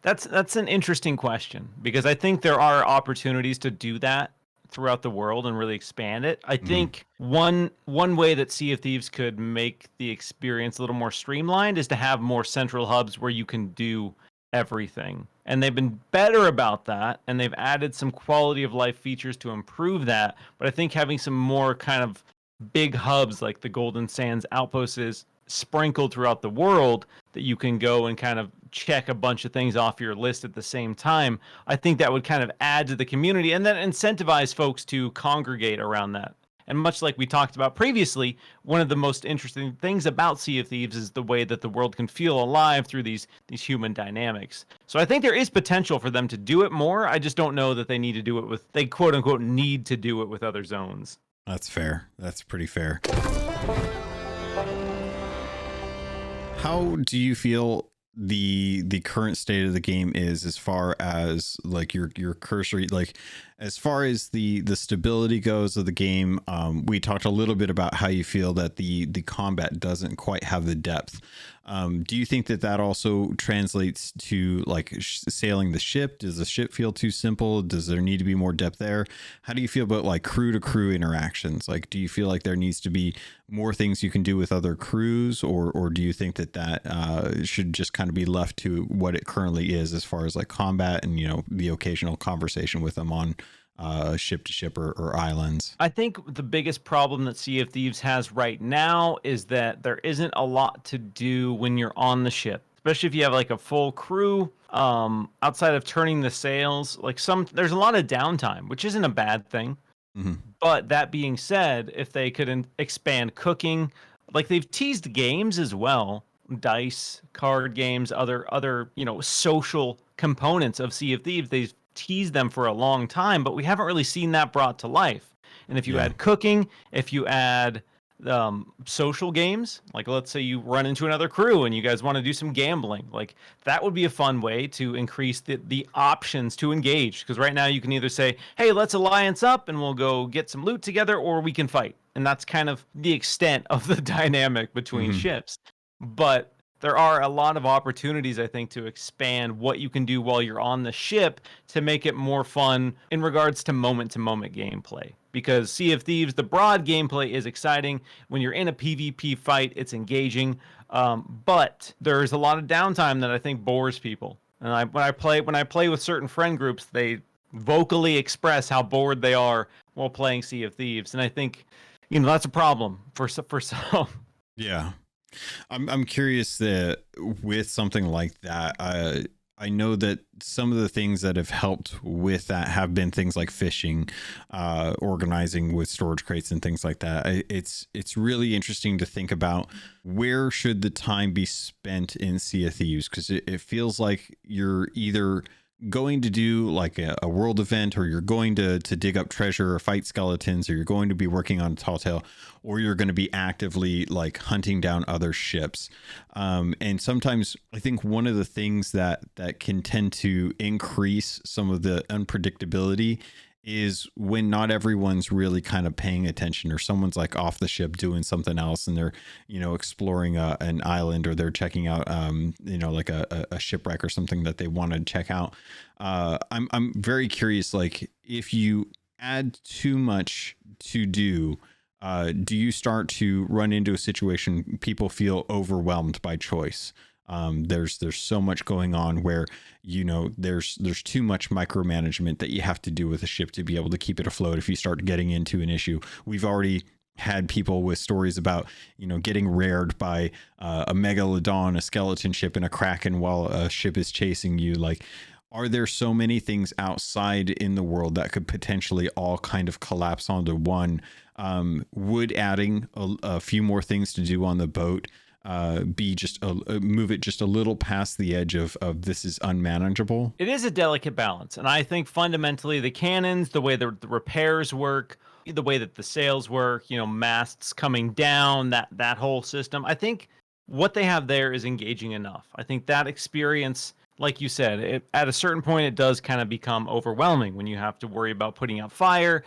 that's an interesting question, because I think there are opportunities to do that throughout the world and really expand it. I think one way that Sea of Thieves could make the experience a little more streamlined is to have more central hubs where you can do everything. And they've been better about that, and they've added some quality of life features to improve that. But I think having some more kind of big hubs like the Golden Sands Outpost is sprinkled throughout the world that you can go and kind of check a bunch of things off your list at the same time. I think that would kind of add to the community and then incentivize folks to congregate around that. And much like we talked about previously, one of the most interesting things about Sea of Thieves is the way that the world can feel alive through these human dynamics. So I think there is potential for them to do it more. I just don't know that they need to do it they quote unquote need to do it with other zones. That's fair. That's pretty fair. How do you feel the current state of the game is, as far as like your cursory, like as far as the stability goes of the game? We talked a little bit about how you feel that the combat doesn't quite have the depth. Do you think that also translates to like sailing the ship? Does the ship feel too simple? Does there need to be more depth there? How do you feel about like crew to crew interactions? Like, do you feel like there needs to be more things you can do with other crews, or do you think that should just kind of be left to what it currently is, as far as like combat and, you know, the occasional conversation with them on ship to ship or islands? I think the biggest problem that Sea of Thieves has right now is that there isn't a lot to do when you're on the ship, especially if you have like a full crew. Outside of turning the sails, like there's a lot of downtime, which isn't a bad thing. Mm-hmm. But that being said, if they could expand cooking, like they've teased games as well, dice, card games, other social components of Sea of Thieves. They've teased them for a long time, but we haven't really seen that brought to life. And if you add cooking, if you add social games. Like, let's say you run into another crew and you guys want to do some gambling. Like, that would be a fun way to increase the options to engage. Because right now you can either say, hey, let's alliance up and we'll go get some loot together, or we can fight. And that's kind of the extent of the dynamic between ships. But there are a lot of opportunities, I think, to expand what you can do while you're on the ship to make it more fun in regards to moment-to-moment gameplay. Because Sea of Thieves, the broad gameplay is exciting. When you're in a PvP fight, it's engaging. But there's a lot of downtime that I think bores people. And when I play with certain friend groups, they vocally express how bored they are while playing Sea of Thieves. And I think, that's a problem for some. Yeah. I'm curious that with something like that, I know that some of the things that have helped with that have been things like fishing, organizing with storage crates and things like that. It's really interesting to think about where should the time be spent in Sea of Thieves, because it feels like you're either going to do like a world event, or you're going to dig up treasure or fight skeletons, or you're going to be working on Tall Tale, or you're going to be actively like hunting down other ships. And sometimes I think one of the things that can tend to increase some of the unpredictability is when not everyone's really kind of paying attention, or someone's like off the ship doing something else, and they're, exploring an island, or they're checking out, like a shipwreck or something that they want to check out. I'm very curious, like if you add too much to do you start to run into a situation people feel overwhelmed by choice? There's so much going on where, there's too much micromanagement that you have to do with a ship to be able to keep it afloat. If you start getting into an issue, we've already had people with stories about, getting rared by a megalodon, a skeleton ship, and a kraken while a ship is chasing you. Like, are there so many things outside in the world that could potentially all kind of collapse onto one? Would adding a few more things to do on the boat be just move it just a little past the edge of this is unmanageable? It is a delicate balance, and I think fundamentally the cannons, the way the repairs work, the way that the sails work, masts coming down, that whole system, I think what they have there is engaging enough. I think that experience, like you said, at a certain point it does kind of become overwhelming when you have to worry about putting out fire,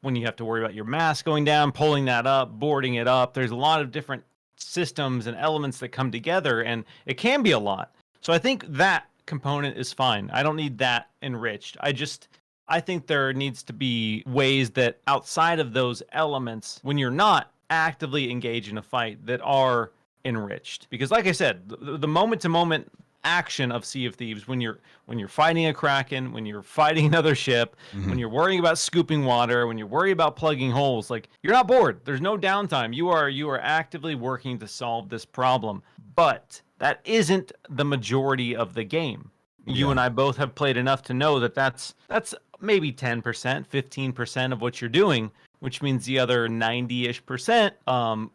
when you have to worry about your mast going down, pulling that up, boarding it up. There's a lot of different systems and elements that come together, and it can be a lot. So I think that component is fine. I don't need that enriched. I think there needs to be ways that outside of those elements, when you're not actively engaged in a fight, that are enriched. Because like I said, the moment to moment action of Sea of Thieves, when you're fighting a kraken, when you're fighting another ship, when you're worrying about scooping water, when you're worried about plugging holes, like, you're not bored. There's no downtime. You are actively working to solve this problem. But that isn't the majority of the game. You and I both have played enough to know that that's maybe 10%, 15% of what you're doing, which means the other 90-ish%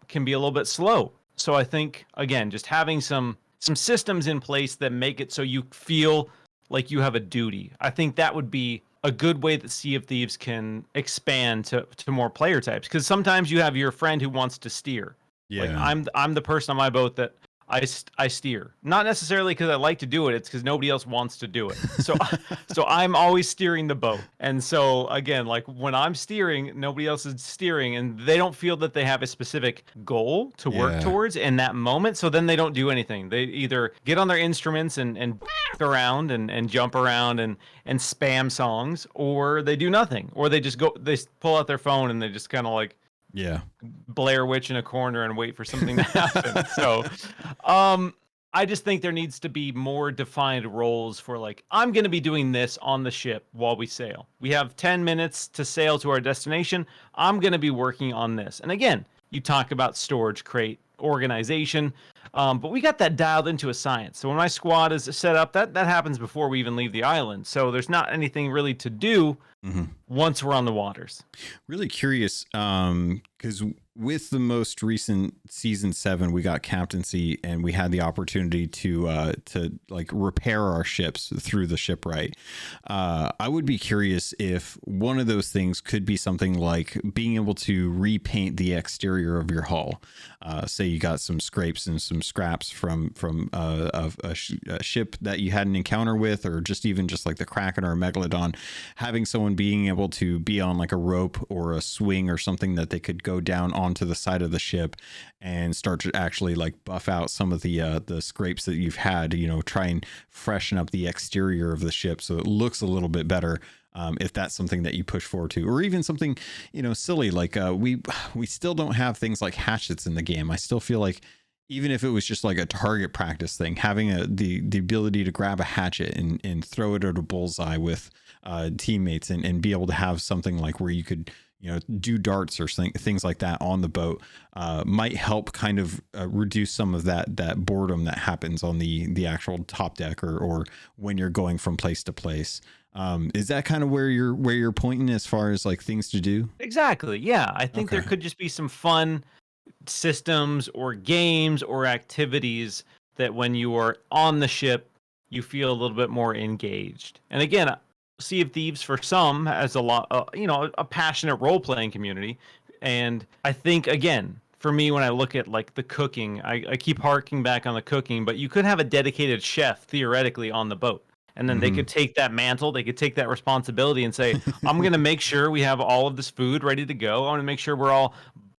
can be a little bit slow. So I think, again, just having some systems in place that make it so you feel like you have a duty. I think that would be a good way that Sea of Thieves can expand to more player types. Because sometimes you have your friend who wants to steer. Yeah. Like, I'm the person on my boat that I steer. Not necessarily because I like to do it. It's because nobody else wants to do it. So I'm always steering the boat. And so, again, like, when I'm steering, nobody else is steering, and they don't feel that they have a specific goal to work towards in that moment. So then they don't do anything. They either get on their instruments and around and jump around and spam songs, or they do nothing, or they pull out their phone and they just kind of like, Blair Witch in a corner and wait for something to happen. So I just think there needs to be more defined roles for, like, I'm going to be doing this on the ship while we sail. We have 10 minutes to sail to our destination. I'm going to be working on this. And again, you talk about storage crate organization, but we got that dialed into a science. So when my squad is set up, that happens before we even leave the island. So there's not anything really to do once we're on the waters. Really curious, because with the most recent season 7, we got captaincy and we had the opportunity to like repair our ships through the shipwright. I would be curious if one of those things could be something like being able to repaint the exterior of your hull. Say you got some scrapes and some scraps from a ship that you had an encounter with, or just even just like the Kraken or a Megalodon, having someone being able to be on like a rope or a swing or something that they could go down onto the side of the ship and start to actually like buff out some of the scrapes that you've had, try and freshen up the exterior of the ship so it looks a little bit better. If that's something that you push forward to, or even something, silly, like we still don't have things like hatchets in the game. I still feel like even if it was just like a target practice thing, having the ability to grab a hatchet and throw it at a bullseye with teammates and be able to have something like where you could do darts or things like that on the boat might help kind of reduce some of that boredom that happens on the actual top deck or when you're going from place to place. Is that kind of where you're pointing as far as like things to do? Exactly. Yeah. I think there could just be some fun systems or games or activities that when you are on the ship, you feel a little bit more engaged. And again, Sea of Thieves for some has a lot, a passionate role-playing community. And I think, again, for me, when I look at like the cooking, I keep harking back on the cooking, but you could have a dedicated chef theoretically on the boat. And then they could take that mantle, they could take that responsibility and say, I'm going to make sure we have all of this food ready to go. I want to make sure we're all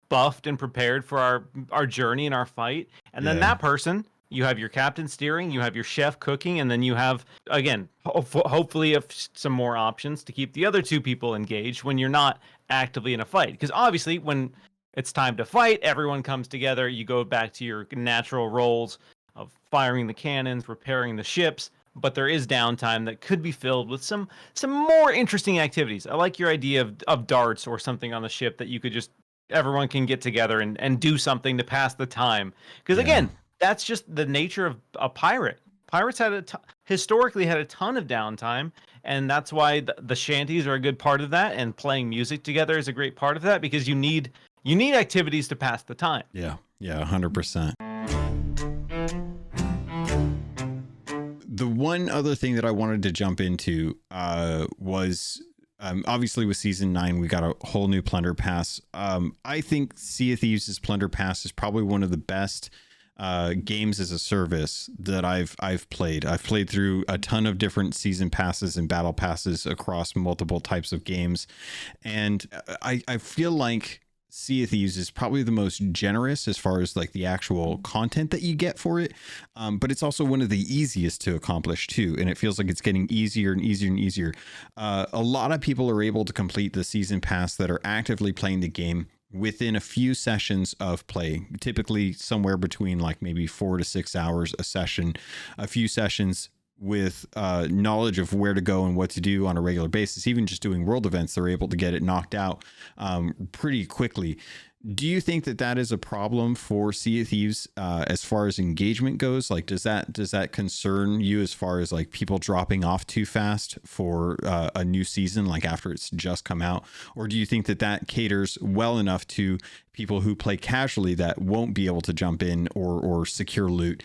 buffed and prepared for our journey and our fight. And then that person, you have your captain steering, you have your chef cooking, and then you have, again, hopefully some more options to keep the other two people engaged when you're not actively in a fight. Because obviously when it's time to fight, everyone comes together, you go back to your natural roles of firing the cannons, repairing the ships. But there is downtime that could be filled with some more interesting activities. I like your idea of darts or something on the ship that you could just, everyone can get together and do something to pass the time. Because again, that's just the nature of a pirate. Pirates historically had a ton of downtime, and that's why the shanties are a good part of that, and playing music together is a great part of that, because you need activities to pass the time. Yeah, 100%. The one other thing that I wanted to jump into was obviously with season 9, we got a whole new plunder pass. I think Sea of Thieves' plunder pass is probably one of the best games as a service that I've played. I've played through a ton of different season passes and battle passes across multiple types of games, and I feel like Sea of Thieves is probably the most generous as far as like the actual content that you get for it. But it's also one of the easiest to accomplish too. And it feels like it's getting easier and easier and easier. A lot of people are able to complete the season pass that are actively playing the game within a few sessions of play, typically somewhere between like maybe 4 to 6 hours a session, a few sessions with knowledge of where to go and what to do on a regular basis. Even just doing world events, they're able to get it knocked out pretty quickly. Do you think that is a problem for Sea of Thieves as far as engagement goes? Like, does that concern you as far as like people dropping off too fast for a new season, like after it's just come out? Or do you think that caters well enough to people who play casually that won't be able to jump in or secure loot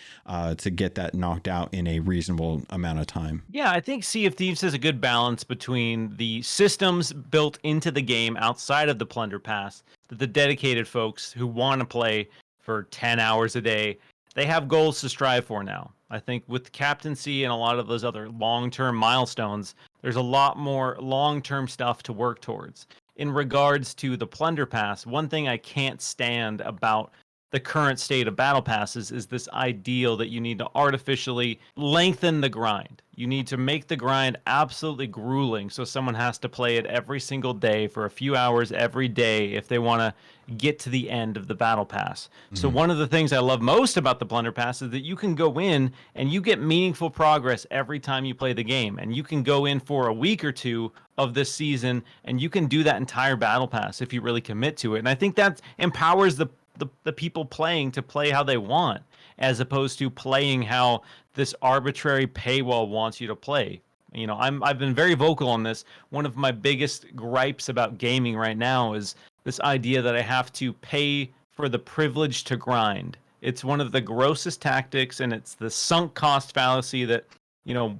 to get that knocked out in a reasonable amount of time? Yeah, I think Sea of Thieves has a good balance between the systems built into the game outside of the plunder pass, that the dedicated folks who want to play for 10 hours a day, they have goals to strive for now. I think with captaincy and a lot of those other long-term milestones, there's a lot more long-term stuff to work towards. In regards to the plunder pass, one thing I can't stand about the current state of battle passes is this ideal that you need to artificially lengthen the grind. You need to make the grind absolutely grueling, so someone has to play it every single day for a few hours every day if they want to get to the end of the battle pass. So one of the things I love most about the plunder pass is that you can go in and you get meaningful progress every time you play the game, and you can go in for a week or two of this season and you can do that entire battle pass if you really commit to it. And I think that empowers the people playing to play how they want, as opposed to playing how this arbitrary paywall wants you to play. You know, I've been very vocal on this. One of my biggest gripes about gaming right now is this idea that I have to pay for the privilege to grind. It's one of the grossest tactics, and it's the sunk cost fallacy that,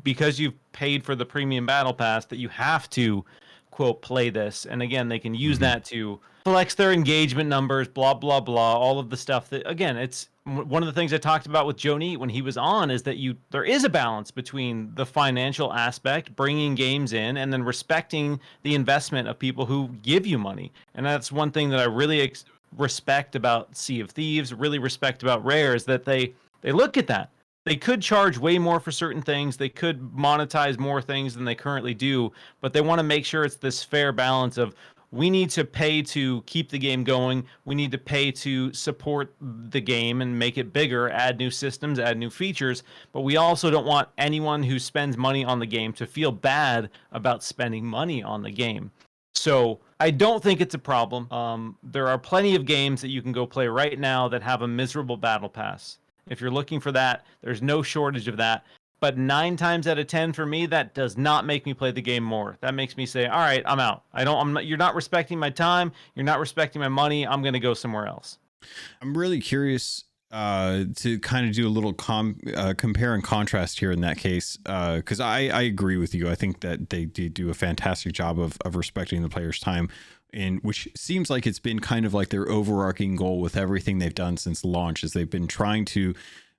because you've paid for the premium battle pass, that you have to, quote, play this. And again, they can use that to flex their engagement numbers, blah, blah, blah, all of the stuff that, again, it's one of the things I talked about with Joe Neat when he was on, is that there is a balance between the financial aspect, bringing games in, and then respecting the investment of people who give you money. And that's one thing that I really respect about Sea of Thieves, really respect about Rare, is that they look at that. They could charge way more for certain things. They could monetize more things than they currently do, but they want to make sure it's this fair balance of, we need to pay to keep the game going. We need to pay to support the game and make it bigger, add new systems, add new features. But we also don't want anyone who spends money on the game to feel bad about spending money on the game. So I don't think it's a problem. There are plenty of games that you can go play right now that have a miserable battle pass. If you're looking for that, there's no shortage of that. But 9 times out of 10 for me, that does not make me play the game more. That makes me say, all right, I'm out. You're not respecting my time. You're not respecting my money. I'm going to go somewhere else. I'm really curious to kind of do a little compare and contrast here in that case, because I agree with you. I think that they do a fantastic job of respecting the player's time, and which seems like it's been kind of like their overarching goal with everything they've done since launch, is they've been trying to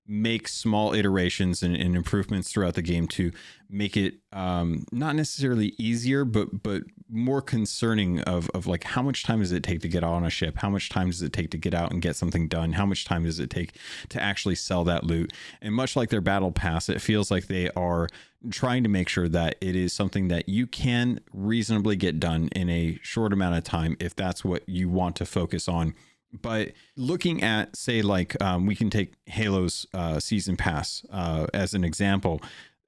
make small iterations and improvements throughout the game to make it not necessarily easier, but more concerning of like, how much time does it take to get on a ship? How much time does it take to get out and get something done? How much time does it take to actually sell that loot? And much like their battle pass, it feels like they are trying to make sure that it is something that you can reasonably get done in a short amount of time if that's what you want to focus on. But looking at, say, like we can take Halo's season pass as an example.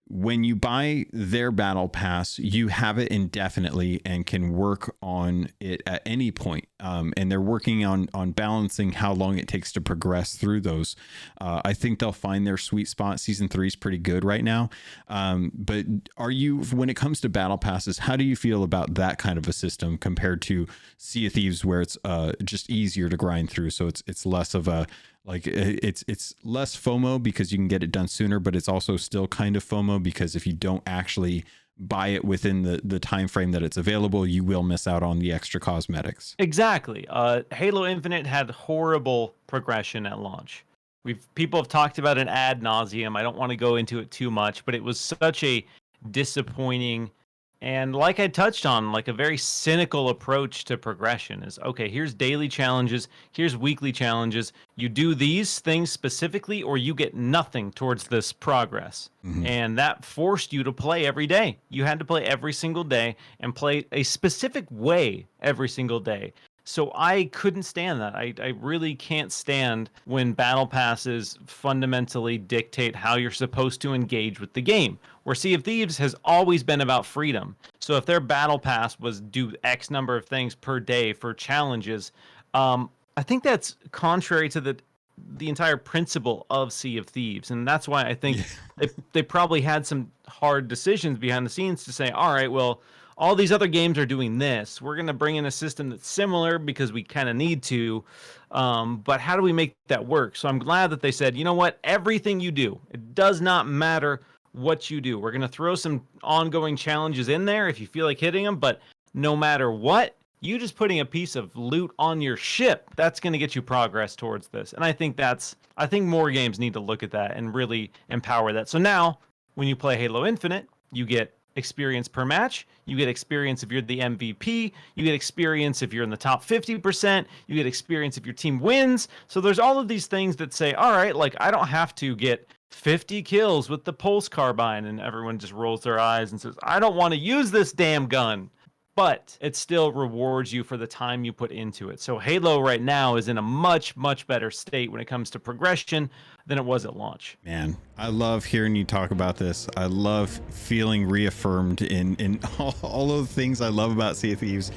When you buy their battle pass, you have it indefinitely and can work on it at any point. And they're working on balancing how long it takes to progress through those. I think they'll find their sweet spot. Season 3 is pretty good right now. But when it comes to battle passes, how do you feel about that kind of a system compared to Sea of Thieves, where it's just easier to grind through? So it's less of a, like, it's less FOMO because you can get it done sooner, but it's also still kind of FOMO because if you don't actually buy it within the time frame that it's available, you will miss out on the extra cosmetics. Exactly. Halo Infinite had horrible progression at launch. People have talked about it ad nauseum. I don't want to go into it too much, but it was such a disappointing, and like I touched on, like a very cynical approach to progression is, okay, here's daily challenges, here's weekly challenges. You do these things specifically or you get nothing towards this progress. Mm-hmm. And that forced you to play every day. You had to play every single day and play a specific way every single day. So I couldn't stand that. I really can't stand when battle passes fundamentally dictate how you're supposed to engage with the game. Where Sea of Thieves has always been about freedom. So if their battle pass was do X number of things per day for challenges, I think that's contrary to the entire principle of Sea of Thieves. And that's why I think they probably had some hard decisions behind the scenes to say, all right, well, all these other games are doing this. We're going to bring in a system that's similar because we kind of need to. But how do we make that work? So I'm glad that they said, you know what? Everything you do, it does not matter what you do. We're going to throw some ongoing challenges in there if you feel like hitting them. But no matter what, you just putting a piece of loot on your ship, that's going to get you progress towards this. And I think more games need to look at that and really empower that. So now when you play Halo Infinite, you get experience per match, you get experience if you're the MVP, you get experience if you're in the top 50%, you get experience if your team wins. So there's all of these things that say, all right, like I don't have to get 50 kills with the pulse carbine, and everyone just rolls their eyes and says, I don't want to use this damn gun. But it still rewards you for the time you put into it. So Halo right now is in a much, much better state when it comes to progression than it was at launch. Man, I love hearing you talk about this. I love feeling reaffirmed in all of the things I love about Sea of Thieves.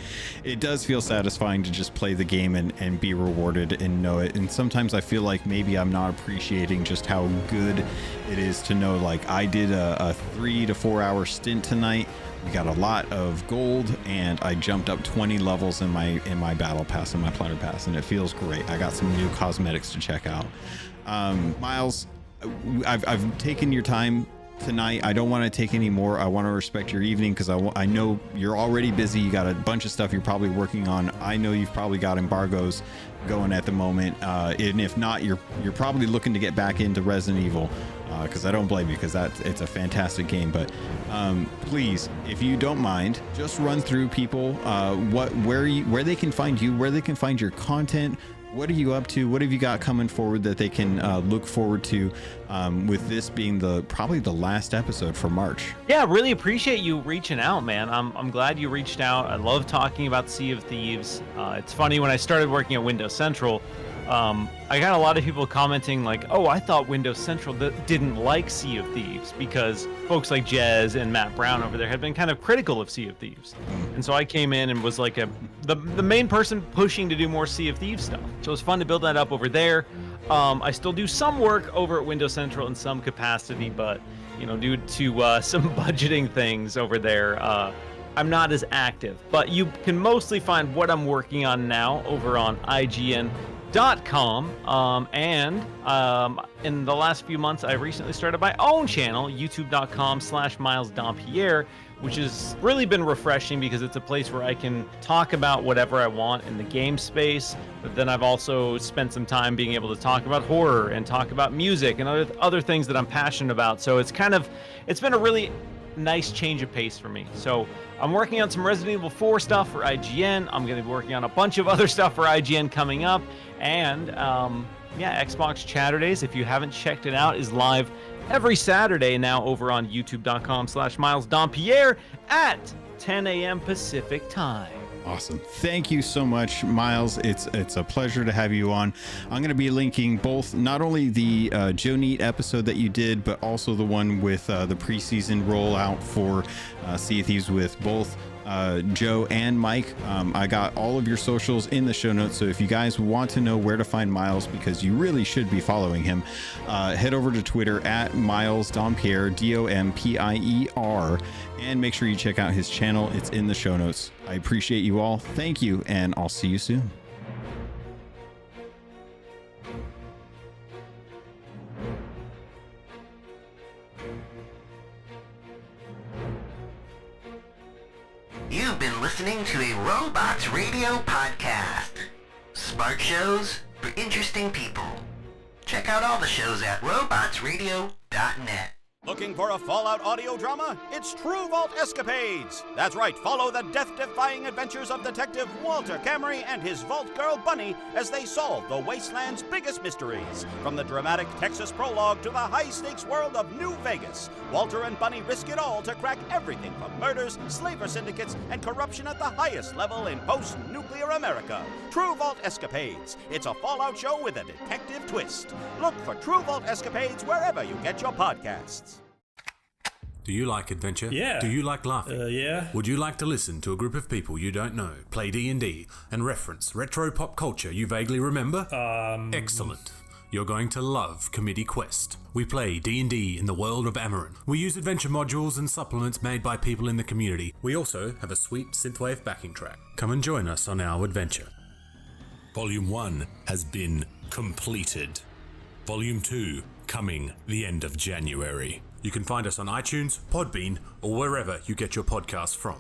It does feel satisfying to just play the game and be rewarded and know it. And sometimes I feel like maybe I'm not appreciating just how good it is to know, like, I did a 3 to 4 hour stint tonight We got a lot of gold, and I jumped up 20 levels in my battle pass, in my platter pass, and it feels great. I got some new cosmetics to check out. Miles, I've taken your time tonight. I don't want to take any more. I want to respect your evening because I know you're already busy. You got a bunch of stuff you're probably working on. I know you've probably got embargoes going at the moment, and if not, you're probably looking to get back into Resident Evil, because I don't blame you, because it's a fantastic game. But please, if you don't mind, just run through people where they can find you, where they can find your content. What are you up to? What have you got coming forward that they can look forward to, with this being probably the last episode for March? Yeah, really appreciate you reaching out, man. I'm glad you reached out. I love talking about Sea of Thieves. It's funny, when I started working at Windows Central, I got a lot of people commenting like, oh, I thought Windows Central didn't like Sea of Thieves because folks like Jez and Matt Brown over there had been kind of critical of Sea of Thieves. And so I came in and was like the main person pushing to do more Sea of Thieves stuff. So it was fun to build that up over there. I still do some work over at Windows Central in some capacity, but due to some budgeting things over there, I'm not as active. But you can mostly find what I'm working on now over on IGN.com. And in the last few months, I recently started my own channel, youtube.com/Miles Dompier, which has really been refreshing because it's a place where I can talk about whatever I want in the game space. But then I've also spent some time being able to talk about horror and talk about music and other things that I'm passionate about. So it's been a really nice change of pace for me. So I'm working on some Resident Evil 4 stuff for IGN. I'm going to be working on a bunch of other stuff for IGN coming up. And Xbox Chaturdays, if you haven't checked it out, is live every Saturday now over on youtube.com/Miles Dompier at 10 a.m. Pacific time. Awesome. Thank you so much, Miles. It's a pleasure to have you on. I'm going to be linking both, not only the Joe Neat episode that you did, but also the one with the preseason rollout for Sea of Thieves with both Joe and Mike. I got all of your socials in the show notes, so if you guys want to know where to find Miles, because you really should be following him, head over to Twitter at Miles Dompier, Dompier, and make sure you check out his channel. It's in the show notes. I appreciate you all. Thank you, and I'll see you soon. You've been listening to a Robots Radio podcast. Smart shows for interesting people. Check out all the shows at robotsradio.net. Looking for a Fallout audio drama? It's True Vault Escapades! That's right, follow the death-defying adventures of Detective Walter Camry and his Vault Girl Bunny as they solve the Wasteland's biggest mysteries. From the dramatic Texas prologue to the high-stakes world of New Vegas, Walter and Bunny risk it all to crack everything from murders, slaver syndicates, and corruption at the highest level in post-nuclear America. True Vault Escapades. It's a Fallout show with a detective twist. Look for True Vault Escapades wherever you get your podcasts. Do you like adventure? Yeah. Do you like laughing? Yeah. Would you like to listen to a group of people you don't know play D&D and reference retro pop culture you vaguely remember? Excellent. You're going to love Committee Quest. We play D&D in the world of Amarin. We use adventure modules and supplements made by people in the community. We also have a sweet synthwave backing track. Come and join us on our adventure. Volume 1 has been completed. Volume 2 coming the end of January. You can find us on iTunes, Podbean, or wherever you get your podcasts from.